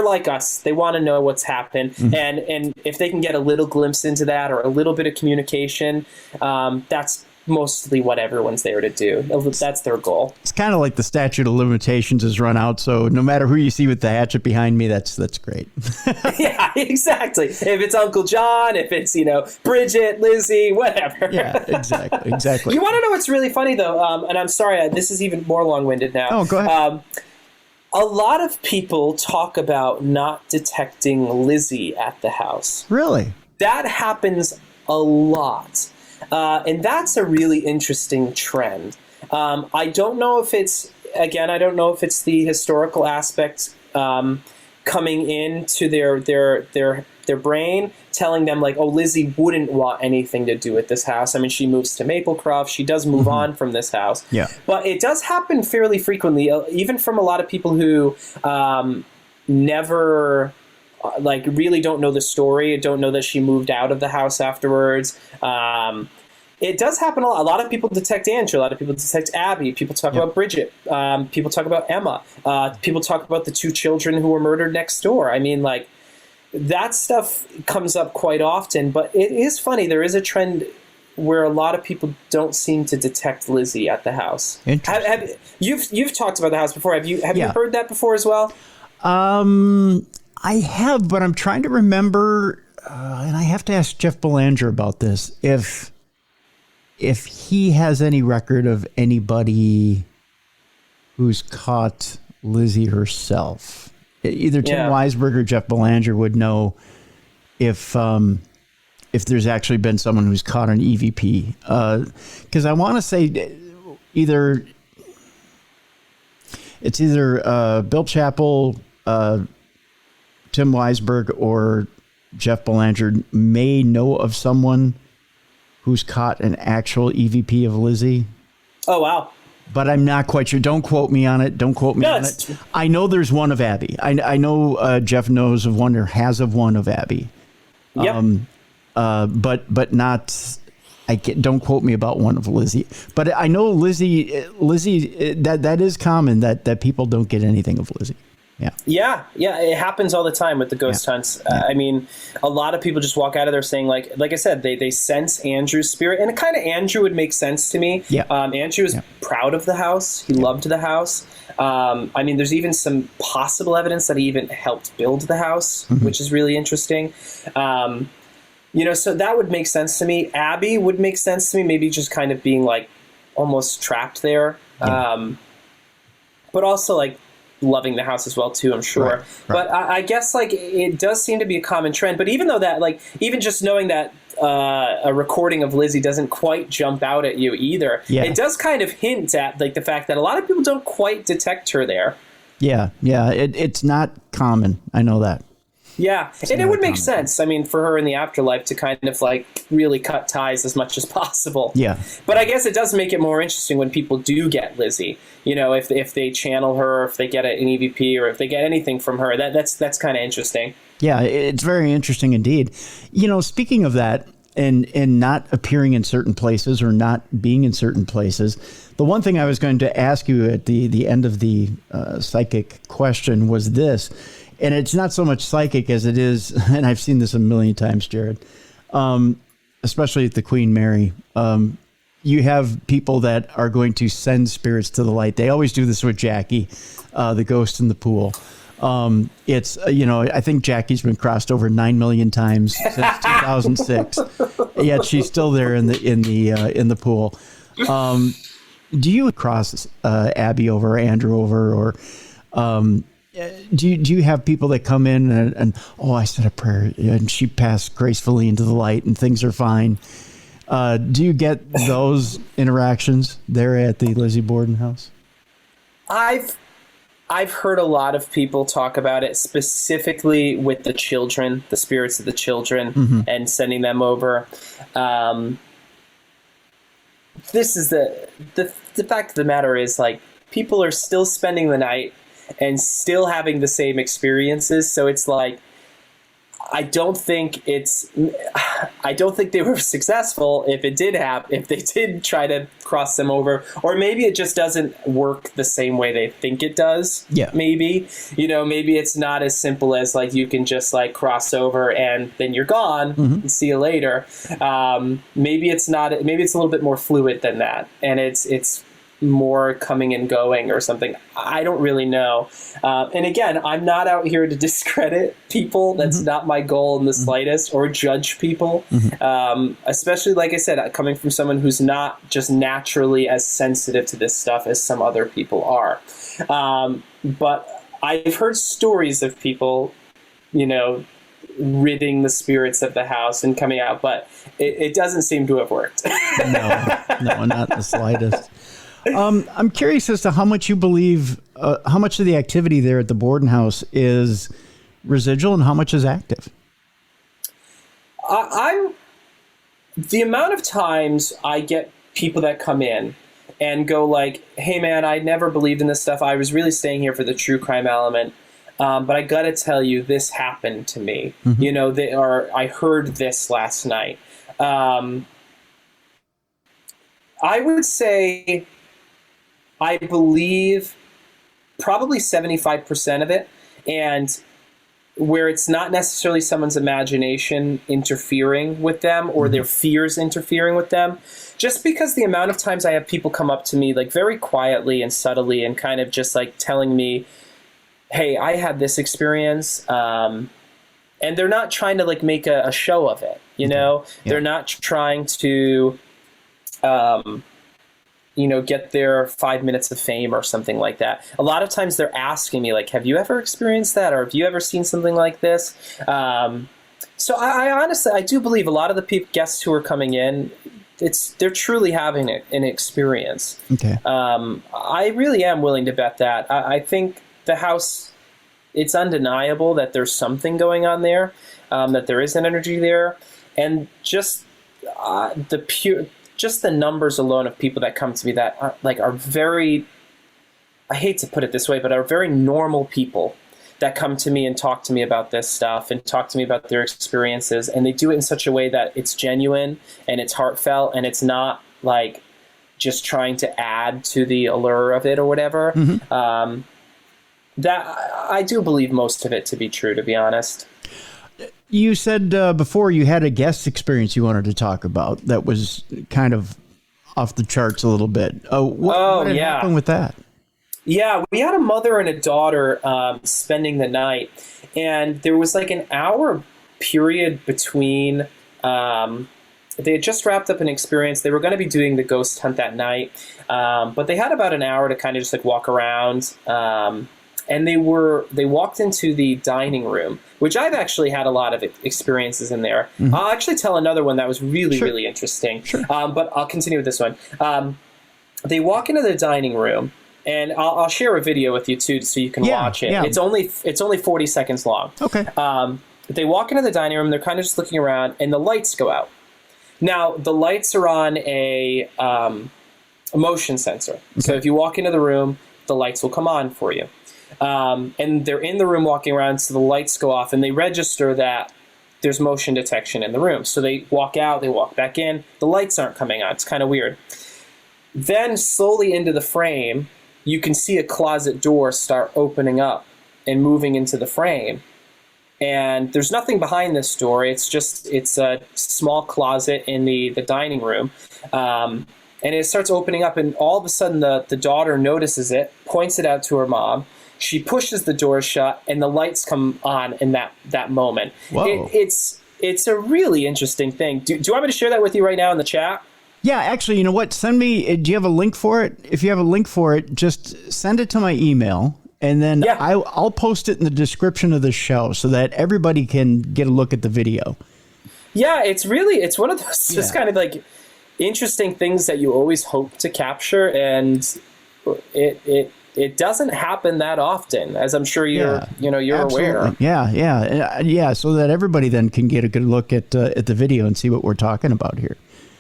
like us. They want to know what's happened, and if they can get a little glimpse into that or a little bit of communication, that's mostly what everyone's there to do. That's their goal. It's kind of like the statute of limitations has run out, so no matter who you see with the hatchet behind me, that's great. Yeah, exactly. If it's Uncle John, if it's, Bridget, Lizzie, whatever. Yeah, exactly. You want to know what's really funny, though? And I'm sorry, this is even more long-winded now. Oh, go ahead. A lot of people talk about not detecting Lizzie at the house. Really? That happens a lot. And that's a really interesting trend. I don't know if it's the historical aspect coming into their brain, telling them like, oh, Lizzie wouldn't want anything to do with this house. I mean, she moves to Maplecroft. She does move on from this house. Yeah. But it does happen fairly frequently, even from a lot of people who never... really don't know the story, don't know that she moved out of the house afterwards. It does happen a lot. A lot of people detect Andrew. A lot of people detect Abby. People talk about Bridget. People talk about Emma. People talk about the 2 children who were murdered next door. I mean, like, that stuff comes up quite often. But it is funny. There is a trend where a lot of people don't seem to detect Lizzie at the house. You've talked about the house before. Have you heard that before as well? I have, but I'm trying to remember, and I have to ask Jeff Belanger about this, if he has any record of anybody who's caught Lizzie herself. Either Tim Weisberg or Jeff Belanger would know if there's actually been someone who's caught an EVP. Because I want to say it's either Bill Chappell, Tim Weisberg, or Jeff Belanger may know of someone who's caught an actual EVP of Lizzie. Oh, wow. But I'm not quite sure. Don't quote me on it. I know there's one of Abby. I know Jeff knows of one or has of one of Abby. Yep. But not... don't quote me about one of Lizzie. But I know Lizzie, that is common, that people don't get anything of Lizzie. Yeah, it happens all the time with the ghost hunts. I mean, a lot of people just walk out of there saying, like I said, they sense Andrew's spirit, and kind of Andrew would make sense to me. Yeah. Andrew was proud of the house. He loved the house. I mean, there's even some possible evidence that he even helped build the house, which is really interesting. So that would make sense to me. Abby would make sense to me, maybe just kind of being like almost trapped there. But also like loving the house as well too, I'm sure. Right. But I guess like it does seem to be a common trend. But even though that, like, even just knowing that a recording of Lizzie doesn't quite jump out at you either, it does kind of hint at like the fact that a lot of people don't quite detect her there. Yeah. It's not common. I know that. Yeah, and it would make sense. I mean, for her in the afterlife to kind of like really cut ties as much as possible. Yeah. But I guess it does make it more interesting when people do get Lizzie. If they channel her, if they get an EVP, or if they get anything from her, that's kind of interesting. Yeah, it's very interesting indeed. Speaking of that, and not appearing in certain places or not being in certain places, the one thing I was going to ask you at the end of the psychic question was this. And it's not so much psychic as it is, and I've seen this a million times, Jared, especially at the Queen Mary. You have people that are going to send spirits to the light. They always do this with Jackie, the ghost in the pool. It's I think Jackie's been crossed over 9 million times since 2006, yet she's still there in the pool. Do you cross Abby over, Andrew over, or do you have people that come in and I said a prayer and she passed gracefully into the light and things are fine? Do you get those interactions there at the Lizzie Borden house? I've heard a lot of people talk about it, specifically with the children, the spirits of the children, and sending them over. This is the fact of the matter is, like, people are still spending the night and still having the same experiences. So it's like, I don't think they were successful if it did happen, if they did try to cross them over, or maybe it just doesn't work the same way they think it does. Yeah. Maybe, maybe it's not as simple as like you can just like cross over and then you're gone and see you later. Maybe it's not, maybe it's a little bit more fluid than that. And it's more coming and going or something. I don't really know. And again, I'm not out here to discredit people. That's not my goal in the slightest, or judge people. Especially, like I said, coming from someone who's not just naturally as sensitive to this stuff as some other people are. But I've heard stories of people, ridding the spirits of the house and coming out, but it doesn't seem to have worked. No, not the slightest. I'm curious as to how much you believe, how much of the activity there at the Borden House is residual and how much is active. The amount of times I get people that come in and go like, hey man, I never believed in this stuff. I was really staying here for the true crime element. But I got to tell you, this happened to me. I heard this last night. I would say I believe probably 75% of it, and where it's not necessarily someone's imagination interfering with them or their fears interfering with them, just because the amount of times I have people come up to me like very quietly and subtly and kind of just like telling me, hey, I had this experience, and they're not trying to like make a show of it, They're not trying to get their 5 minutes of fame or something like that. A lot of times they're asking me like, have you ever experienced that? Or have you ever seen something like this? So I honestly, I do believe a lot of the guests who are coming in, they're truly having an experience. Okay. I really am willing to bet that. I think the house, it's undeniable that there's something going on there, that there is an energy there. And just the numbers alone of people that come to me that are very, I hate to put it this way, but are very normal people that come to me and talk to me about this stuff and talk to me about their experiences. And they do it in such a way that it's genuine and it's heartfelt and it's not like just trying to add to the allure of it or whatever. That I do believe most of it to be true, to be honest. You said before you had a guest experience you wanted to talk about that was kind of off the charts a little bit. What happened with that? Yeah, we had a mother and a daughter spending the night, and there was like an hour period between. They had just wrapped up an experience. They were going to be doing the ghost hunt that night, but they had about an hour to kind of just like walk around. And they walked into the dining room, which I've actually had a lot of experiences in there. I'll actually tell another one that was really, really interesting. But I'll continue with this one. They walk into the dining room, and I'll share a video with you too, so you can watch it. Yeah. It's only 40 seconds long. Okay. They walk into the dining room. They're kind of just looking around, and the lights go out. Now the lights are on a motion sensor. Okay. So if you walk into the room, the lights will come on for you. And they're in the room walking around, so the lights go off, and they register that there's motion detection in the room. So they walk out, they walk back in, the lights aren't coming on. It's kind of weird. Then slowly into the frame, you can see a closet door start opening up and moving into the frame. And there's nothing behind this door. It's a small closet in the dining room. And it starts opening up, and all of a sudden the daughter notices it, points it out to her mom. She pushes the door shut, and the lights come on in that moment. Whoa. It's a really interesting thing. Do you want me to share that with you right now in the chat? Yeah, actually, you know what? Send me, do you have a link for it? If you have a link for it, just send it to my email, and then I'll post it in the description of the show so that everybody can get a look at the video. Yeah, it's one of those just kind of like interesting things that you always hope to capture, and it doesn't happen that often, as I'm sure you're aware. Yeah. So that everybody then can get a good look at the video and see what we're talking about here.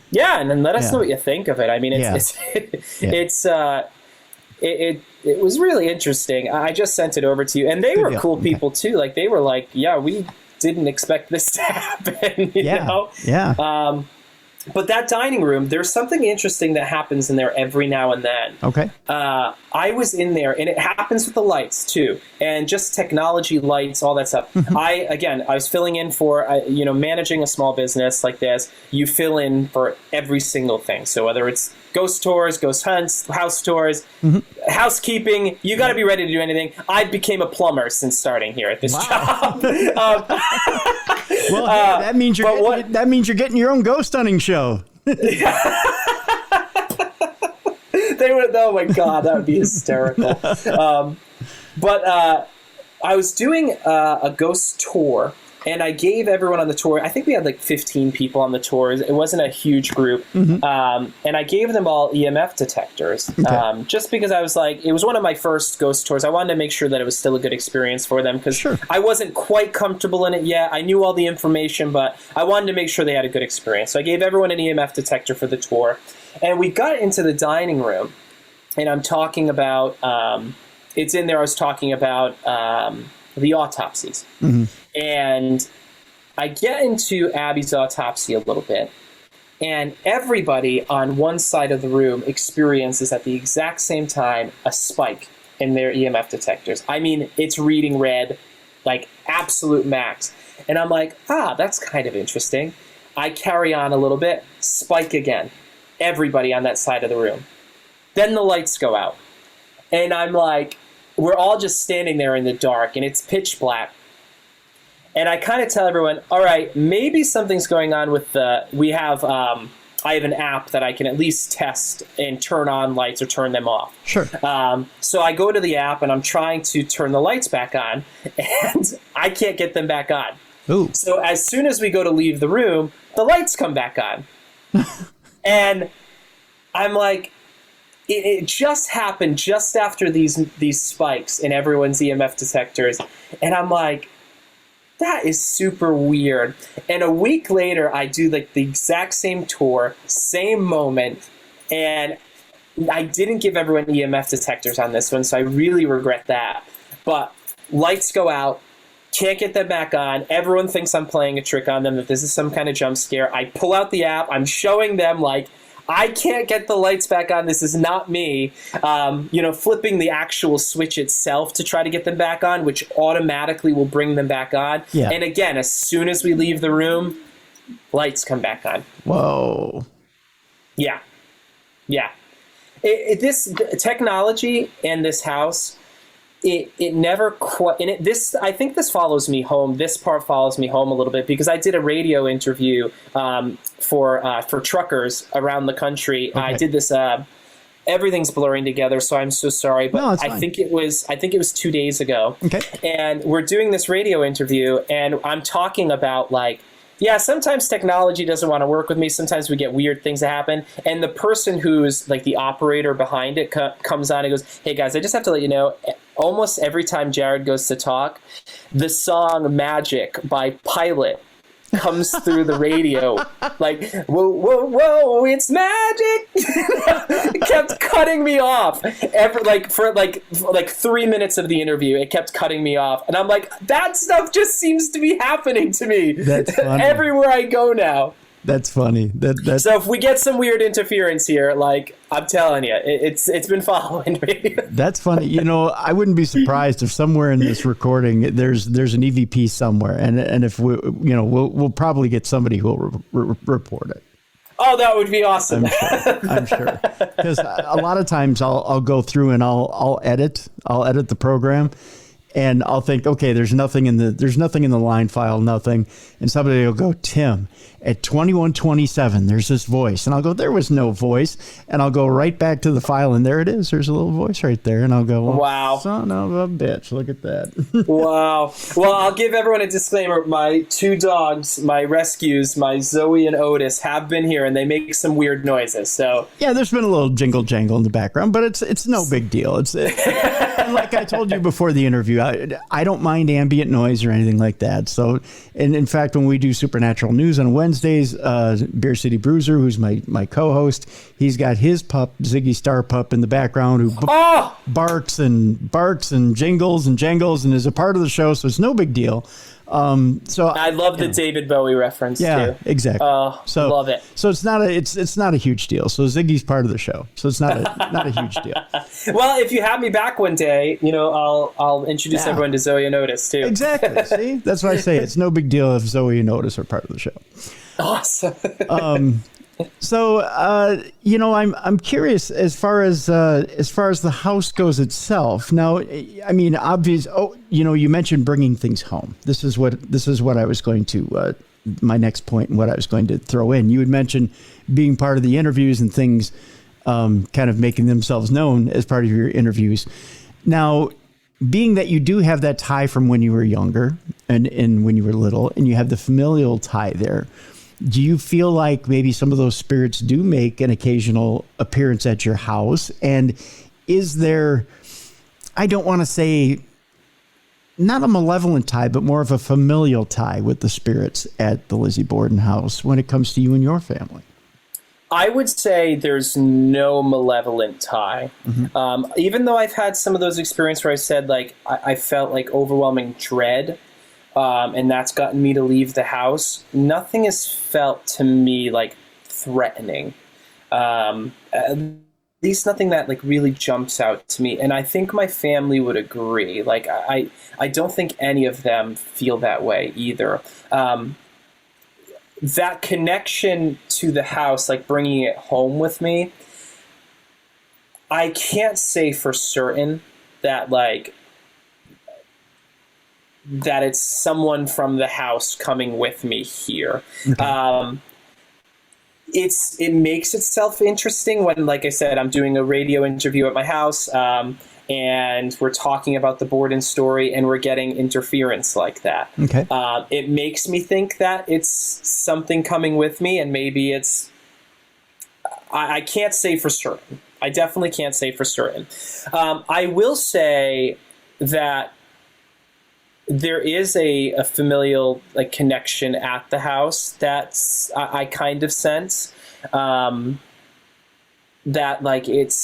Yeah, and then let us know what you think of it. I mean, it was really interesting. I just sent it over to you, and they were cool people too. Like they were like, didn't expect this to happen. You know? Yeah. But that dining room, there's something interesting that happens in there every now and then. Okay. I was in there, and it happens with the lights too, and just technology, lights, all that stuff. I was filling in for, managing a small business like this. You fill in for every single thing. So whether it's ghost tours, ghost hunts, house tours, housekeeping, you got to be ready to do anything. I became a plumber since starting here at this job. Well, that means you're getting your own ghost hunting show. They would. Oh my God, that would be hysterical. But I was doing a ghost tour, and I gave everyone on the tour. I think we had like 15 people on the tour. It wasn't a huge group, and I gave them all EMF detectors, just because I was like, it was one of my first ghost tours. I wanted to make sure that it was still a good experience for them because I wasn't quite comfortable in it yet. I knew all the information, but I wanted to make sure they had a good experience. So I gave everyone an EMF detector for the tour, and we got into the dining room, and I'm talking about. It's in there. I was talking about the autopsies. And I get into Abby's autopsy a little bit, and everybody on one side of the room experiences at the exact same time a spike in their EMF detectors. I mean, it's reading red, like absolute max. And I'm like, that's kind of interesting. I carry on a little bit, spike again. Everybody on that side of the room. Then the lights go out. And I'm like, we're all just standing there in the dark, and it's pitch black. And I kind of tell everyone, all right, maybe something's going on with I have an app that I can at least test and turn on lights or turn them off. Sure. So I go to the app, and I'm trying to turn the lights back on, and I can't get them back on. Ooh. So as soon as we go to leave the room, the lights come back on. And I'm like, it just happened just after these spikes in everyone's EMF detectors. And I'm like, that is super weird. And a week later, I do like the exact same tour, same moment, and I didn't give everyone EMF detectors on this one, so I really regret that. But lights go out, can't get them back on. Everyone thinks I'm playing a trick on them, that this is some kind of jump scare. I pull out the app. I'm showing them, like, I can't get the lights back on. This is not me. Flipping the actual switch itself to try to get them back on, which automatically will bring them back on. Yeah. And again, as soon as we leave the room, lights come back on. Whoa. Yeah. This technology and this house, it never quite. And I think this follows me home. This part follows me home a little bit because I did a radio interview for truckers around the country. Okay. I did this. Everything's blurring together, so I'm so sorry. But no, I think it was 2 days ago. Okay. And we're doing this radio interview, and I'm talking about like. Yeah, sometimes technology doesn't want to work with me. Sometimes we get weird things that happen. And the person who's like the operator behind it comes on and goes, hey, guys, I just have to let you know, almost every time Jared goes to talk, the song Magic by Pilot comes through the radio like, whoa, whoa, whoa, it's magic. It kept cutting me off for 3 minutes of the interview. It kept cutting me off, and I'm like, that stuff just seems to be happening to me. That's funny. Everywhere I go now. That's funny. So if we get some weird interference here, like I'm telling you, it's been following me. That's funny. I wouldn't be surprised if somewhere in this recording there's an EVP somewhere, and if we'll probably get somebody who will report it. Oh, that would be awesome. I'm sure. Because a lot of times I'll go through and I'll edit the program. And I'll think, okay, there's nothing in the line file, nothing. And somebody will go, Tim, at 2127, there's this voice. And I'll go, there was no voice. And I'll go right back to the file, and there it is. There's a little voice right there. And I'll go, wow, son of a bitch, look at that. Wow. Well, I'll give everyone a disclaimer. My two dogs, my rescues, my Zoe and Otis, have been here, and they make some weird noises. So yeah, there's been a little jingle jangle in the background, but it's no big deal. And like I told you before the interview, I don't mind ambient noise or anything like that. So, and in fact, when we do Supernatural News on Wednesdays, Beer City Bruiser, who's my co-host, he's got his pup, Ziggy Star Pup, in the background who barks and jingles and jangles and is a part of the show. So it's no big deal. So I love the David Bowie reference too. Exactly. Oh, so love it. So it's not a huge deal. So Ziggy's part of the show. So it's not a huge deal. Well, if you have me back one day, I'll introduce everyone to Zoe and Otis too. Exactly. See, that's why I say it's no big deal if Zoe and Otis are part of the show. Awesome. So, I'm curious as far as the house goes itself. Now, I mean, obvious. Oh, you mentioned bringing things home. This is what I was going to. My next point and what I was going to throw in. You had mentioned being part of the interviews and things, kind of making themselves known as part of your interviews. Now, being that you do have that tie from when you were younger and when you were little, and you have the familial tie there. Do you feel like maybe some of those spirits do make an occasional appearance at your house? And is there, I don't want to say, not a malevolent tie, but more of a familial tie with the spirits at the Lizzie Borden house when it comes to you and your family? I would say there's no malevolent tie. Mm-hmm. Even though I've had some of those experiences where I said, like, I felt like overwhelming dread. And that's gotten me to leave the house. Nothing has felt to me like threatening. At least nothing that like really jumps out to me. And I think my family would agree. Like I don't think any of them feel that way either. That connection to the house, like bringing it home with me, I can't say for certain that that it's someone from the house coming with me here. Okay. It makes itself interesting when, like I said, I'm doing a radio interview at my house, and we're talking about the Borden story, and we're getting interference like that. Okay. It makes me think that it's something coming with me, and maybe it's. I can't say for certain. I definitely can't say for certain. I will say that there is a familial like connection at the house that's I kind of sense that like it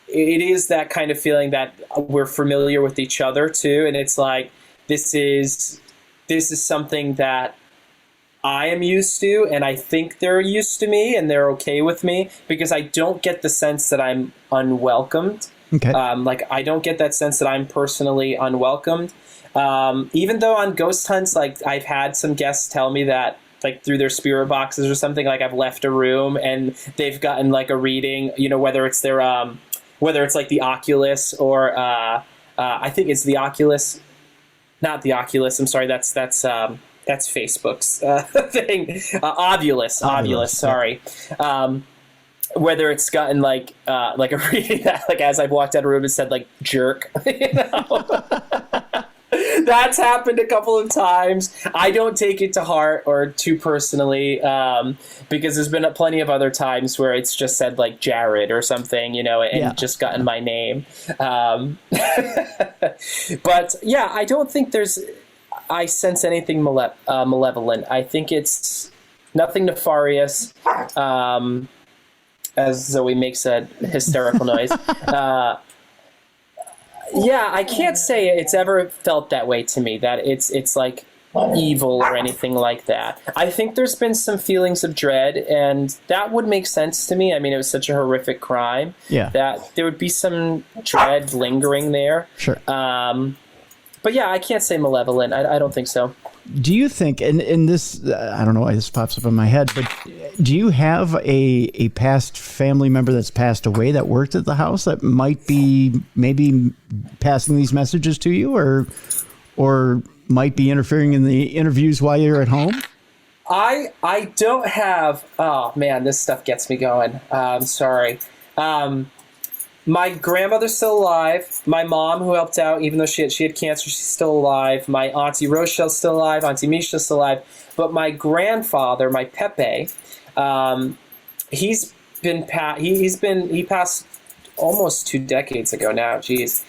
is that kind of feeling that we're familiar with each other too, and it's like this is something that I am used to, and I think they're used to me and they're okay with me, because I don't get the sense that I'm unwelcomed. Okay. Like I don't get that sense that I'm personally unwelcomed. Even though on ghost hunts, like I've had some guests tell me that like through their spirit boxes or something, like I've left a room and they've gotten like a reading, whether it's their, whether it's like the Oculus or, I think it's the Oculus, not the Oculus. I'm sorry. That's Facebook's, thing. Ovulus. Sorry. Whether it's gotten like a reading that like, as I've walked out of a room and said like jerk, That's happened a couple of times. I don't take it to heart or too personally, because there's been plenty of other times where it's just said like Jared or something, and just gotten my name. But yeah, I don't think I sense anything malevolent. I think it's nothing nefarious. As Zoe makes a hysterical noise. Yeah, I can't say it's ever felt that way to me, that it's like evil or anything like that. I think there's been some feelings of dread, and that would make sense to me. I mean, it was such a horrific crime that there would be some dread lingering there. Sure. But yeah, I can't say malevolent. I don't think so. Do you think, and this, I don't know why this pops up in my head, but do you have a past family member that's passed away that worked at the house that might be maybe passing these messages to you, or might be interfering in the interviews while you're at home? I don't have, oh man, this stuff gets me going. Sorry. My grandmother's still alive. My mom, who helped out, even though she had cancer, she's still alive. My auntie Rochelle's still alive. Auntie Misha's still alive. But my grandfather, my Pepe, he passed almost 2 decades ago now. Jeez.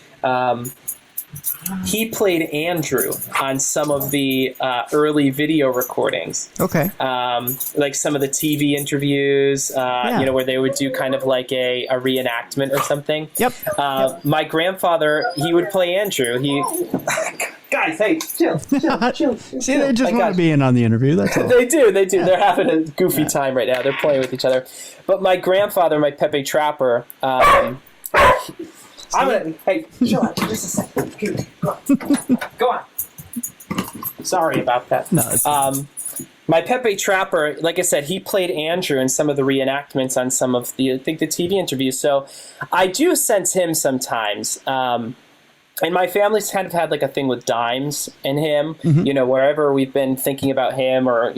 He played Andrew on some of the early video recordings. Okay. Like some of the TV interviews, where they would do kind of like a reenactment or something. Yep. My grandfather, he would play Andrew. God, guys, hey, chill. See, they just want to be in on the interview. That's all. They do. They're having a goofy time right now. They're playing with each other. But my grandfather, my Pepe Trapper, hey, chill out just a second. Okay, go on. Sorry about that. No, my Pepe Trapper, like I said, he played Andrew in some of the reenactments on some of the TV interviews. So I do sense him sometimes. And my family's kind of had like a thing with dimes in him. Mm-hmm. Wherever we've been thinking about him or,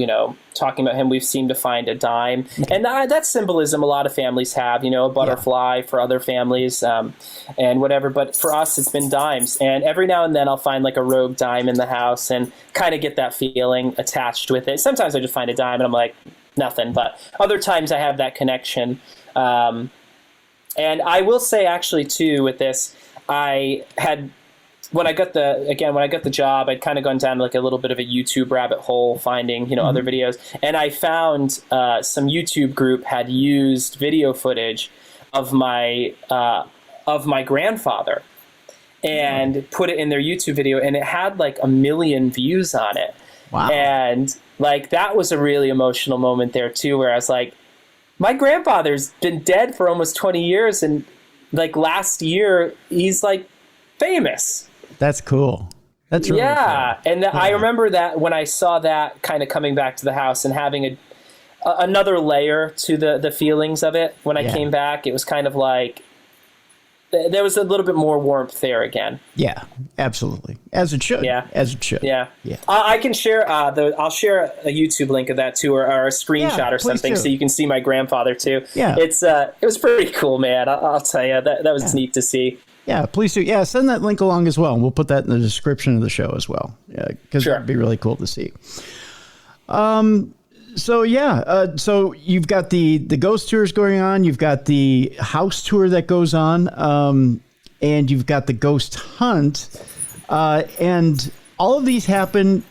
talking about him, we've seemed to find a dime. And that symbolism a lot of families have, a butterfly for other families and whatever. But for us, it's been dimes. And every now and then I'll find like a rogue dime in the house and kind of get that feeling attached with it. Sometimes I just find a dime and I'm like, nothing. But other times I have that connection. And I will say actually too with this, I had, when I got the job, I'd kind of gone down like a little bit of a YouTube rabbit hole, finding, mm-hmm. other videos. And I found some YouTube group had used video footage of my grandfather and put it in their YouTube video. And it had like 1 million views on it. Wow. And like, that was a really emotional moment there too, where I was like, my grandfather's been dead for almost 20 years. And like last year, he's like famous. That's cool. That's really cool. And I remember that when I saw that kind of coming back to the house and having another layer to the feelings of it. When I came back, it was kind of like there was a little bit more warmth there again. Yeah, absolutely. As it should. Yeah. As it should. Yeah. I can share I'll share a YouTube link of that too, or a screenshot or something, so you can see my grandfather too. Yeah. It was pretty cool, man. I'll tell you, that was neat to see. Yeah, please do. Yeah, send that link along as well. And we'll put that in the description of the show as well. Yeah, because that'd be really cool to see. So you've got the ghost tours going on. You've got the house tour that goes on, and you've got the ghost hunt, and all of these happen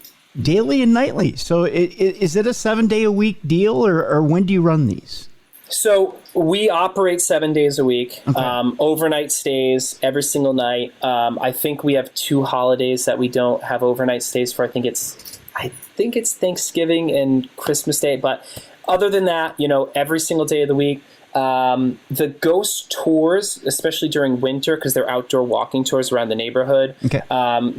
daily and nightly. So is it a 7-day-a-week deal, or when do you run these? So we operate 7 days a week, overnight stays every single night. I think we have 2 holidays that we don't have overnight stays for. I think it's Thanksgiving and Christmas Day. But other than that, every single day of the week, the ghost tours, especially during winter, because they're outdoor walking tours around the neighborhood. Okay.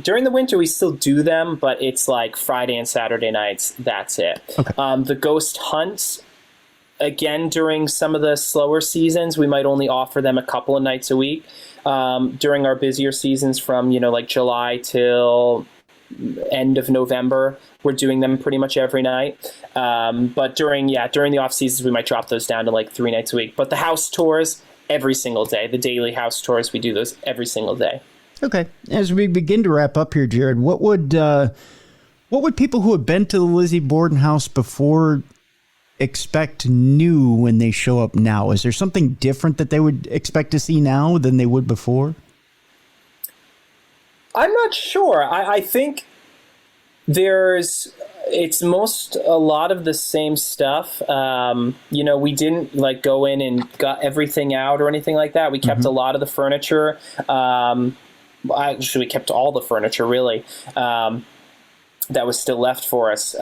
During the winter, we still do them, but it's like Friday and Saturday nights. That's it. Okay. The ghost hunts, again, during some of the slower seasons, we might only offer them a couple of nights a week. During our busier seasons from, like July till end of November, we're doing them pretty much every night. But during the off seasons, we might drop those down to like 3 nights a week. But the house tours, every single day. The daily house tours, we do those every single day. Okay. As we begin to wrap up here, Jared, what would people who have been to the Lizzie Borden House before expect new when they show up now? Is there something different that they would expect to see now than they would before? I'm not sure. I think it's a lot of the same stuff. We didn't like go in and got everything out or anything like that. We kept a lot of the furniture. Actually, we kept all the furniture really that was still left for us.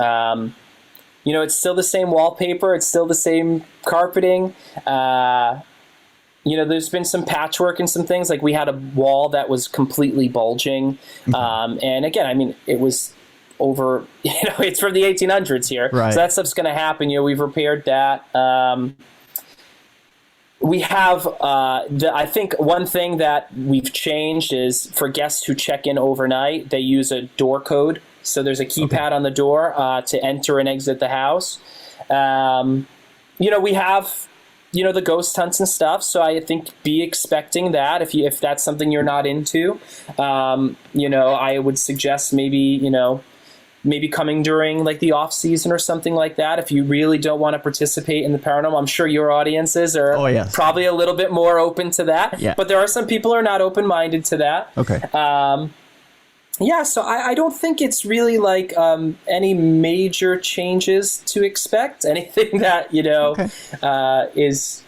It's still the same wallpaper. It's still the same carpeting. There's been some patchwork and some things. Like we had a wall that was completely bulging. And again, it was over, it's from the 1800s here. Right. So that stuff's going to happen. We've repaired that. We have, I think one thing that we've changed is for guests who check in overnight, they use a door code. So there's a keypad on the door to enter and exit the house. We have, the ghost hunts and stuff. So I think be expecting that if that's something you're not into. I would suggest maybe coming during like the off season or something like that. If you really don't want to participate in the paranormal, I'm sure your audiences are probably a little bit more open to that. Yeah. But there are some people who are not open-minded to that. Okay. So I don't think it's really like any major changes to expect. Anything that, is,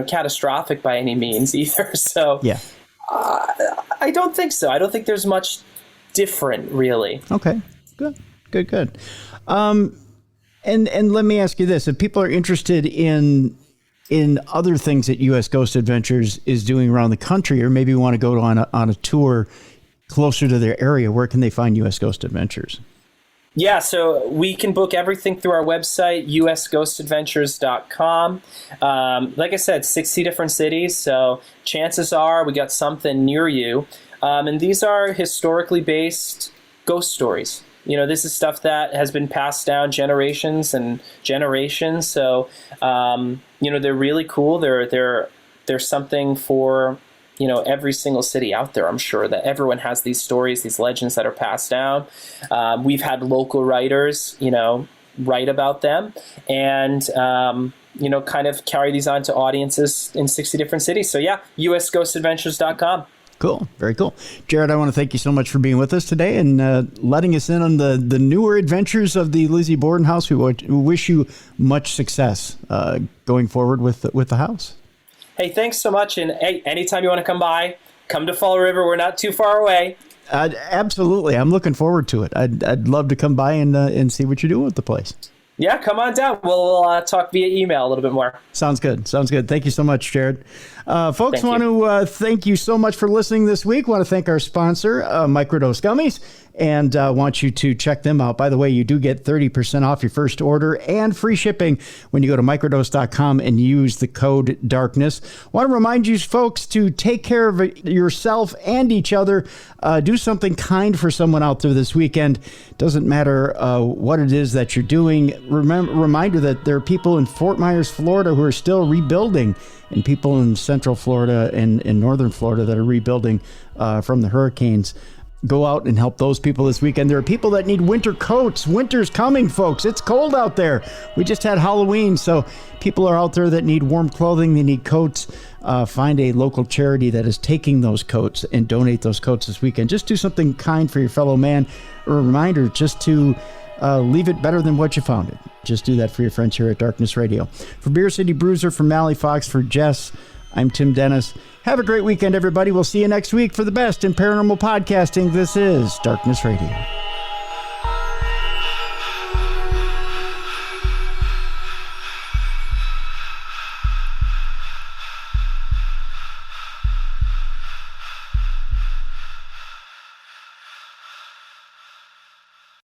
catastrophic by any means either. So I don't think so. I don't think there's much different, really. Okay, good. And let me ask you this: if people are interested in other things that U.S. Ghost Adventures is doing around the country, or maybe want to go on a tour closer to their area, where can they find U.S. Ghost Adventures? Yeah, so we can book everything through our website, usghostadventures.com. Like I said, 60 different cities, so chances are we got something near you. And these are historically based ghost stories. This is stuff that has been passed down generations and generations. So, they're really cool. There's something for, every single city out there. I'm sure that everyone has these stories, these legends that are passed down. We've had local writers, write about them and, kind of carry these on to audiences in 60 different cities. So yeah, usghostadventures.com. Cool. Very cool. Jared, I want to thank you so much for being with us today and letting us in on the newer adventures of the Lizzie Borden House. We wish you much success going forward with the house. Hey, thanks so much. And hey, anytime you want to come by, come to Fall River. We're not too far away. Absolutely. I'm looking forward to it. I'd love to come by and see what you're doing with the place. Yeah, come on down. We'll talk via email a little bit more. Sounds good. Thank you so much, Jared. Folks, want to thank you so much for listening this week. Want to thank our sponsor, Microdose Gummies, and want you to check them out. By the way, you do get 30% off your first order and free shipping when you go to microdose.com and use the code DARKNESS. Want to remind you folks to take care of yourself and each other. Do something kind for someone out there this weekend. Doesn't matter what it is that you're doing. Reminder that there are people in Fort Myers, Florida who are still rebuilding, and people in Central Florida and in Northern Florida that are rebuilding from the hurricanes. Go out and help those people this weekend. There are people that need winter coats. Winter's coming, folks. It's cold out there. We just had Halloween, so people are out there that need warm clothing. They need coats. Find a local charity that is taking those coats and donate those coats this weekend. Just do something kind for your fellow man. A reminder just to leave it better than what you found it. Just do that for your friends here at Darkness Radio. For Beer City Bruiser, for Mally Fox, for Jess, I'm Tim Dennis. Have a great weekend, everybody. We'll see you next week for the best in paranormal podcasting. This is Darkness Radio.